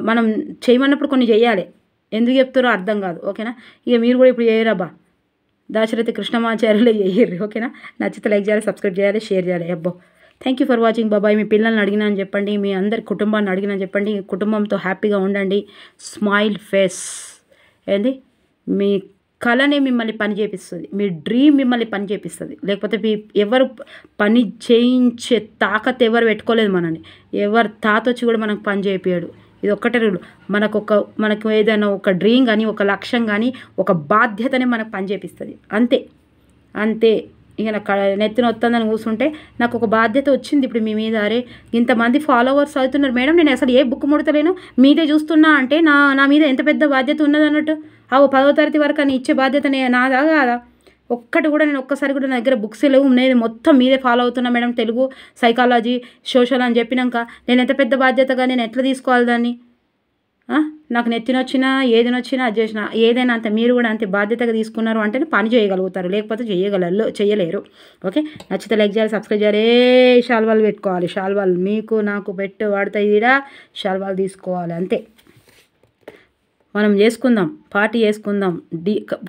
మనం చేయమన్నప్పుడు కొన్ని చెయ్యాలి. ఎందుకు చెప్తారో అర్థం కాదు. ఓకేనా, ఇక మీరు కూడా ఇప్పుడు చేయరబ్బా, దాశరథి కృష్ణమాచార్యులు చేయరు. ఓకేనా, నచ్చితే లైక్ చేయాలి, సబ్స్క్రైబ్ చేయాలి, షేర్ చేయాలి. అబ్బో థ్యాంక్ యూ ఫర్ వాచింగ్. బాబాయ్. మీ పిల్లల్ని అడిగినా అని చెప్పండి, మీ అందరి కుటుంబాన్ని అడిగినా చెప్పండి. కుటుంబంతో హ్యాపీగా ఉండండి. స్మైల్ ఫేస్ ఏంది, మీ కళనే మిమ్మల్ని పని చేపిస్తుంది, మీ డ్రీమ్ మిమ్మల్ని పని చేపిస్తుంది. లేకపోతే ఎవరు పని చేయించే తాకత్ ఎవరు పెట్టుకోలేదు మనని. ఎవరు తాత వచ్చి కూడా మనకు పని చేయించాడు. ఇది ఒక్కటే రూల్. మనకు ఏదైనా ఒక డ్రీమ్ కానీ ఒక లక్ష్యం కానీ ఒక బాధ్యతనే మనకు పని చేపిస్తుంది. అంతే. ఇక నాకు నెత్తిన వస్తుందని కూర్చుంటే నాకు ఒక బాధ్యత వచ్చింది ఇప్పుడు మీ మీద. అరే ఇంతమంది ఫాలోవర్స్ అవుతున్నారు మేడం, నేను అసలు ఏ బుక్ ముడతలేను, మీదే చూస్తున్నా అంటే నా మీద ఎంత పెద్ద బాధ్యత ఉన్నది అన్నట్టు. 10వ తరగతి వరకు అని ఇచ్చే బాధ్యత నాదా కాదా? ఒక్కటి కూడా నేను ఒక్కసారి కూడా నా దగ్గర బుక్స్ లేవు, నేను మొత్తం మీదే ఫాలో అవుతున్నా మేడం. తెలుగు, సైకాలజీ, సోషల్ అని చెప్పినాక నేను ఎంత పెద్ద బాధ్యతగా నేను ఎట్లా తీసుకోవాలి దాన్ని? నాకు నెత్తినొచ్చినా ఏదినొచ్చినా అది చేసినా ఏదైనా అంతే. మీరు కూడా అంతే బాధ్యతగా తీసుకున్నారు అంటేనే పని చేయగలుగుతారు, లేకపోతే చేయలేరు. ఓకే, నచ్చితే లైక్ చేయాలి, సబ్స్క్రైబ్ చేయాలి. షాల్వాలు పెట్టుకోవాలి, షాల్వాలు మీకు నాకు వాడతాయి ఈడ. షాల్వాలు తీసుకోవాలి అంతే. మనం చేసుకుందాం, పార్టీ చేసుకుందాం.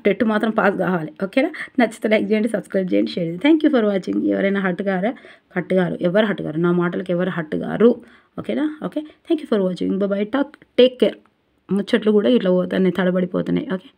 టెట్ మాత్రం పాస్ కావాలి. ఓకేనా, నచ్చితే లైక్ చేయండి, సబ్స్క్రైబ్ చేయండి, షేర్ చేయండి. Thank you for watching. ఎవరైనా హట్ గారు ఎవరు నా మాటలకు ఎవరు హట్ గారు? ఓకేనా, okay, thank you for watching. Bye, take care. ముచ్చట్లు కూడా ఇట్లా పోతాయి, తడబడిపోతున్నాయి. ఓకే.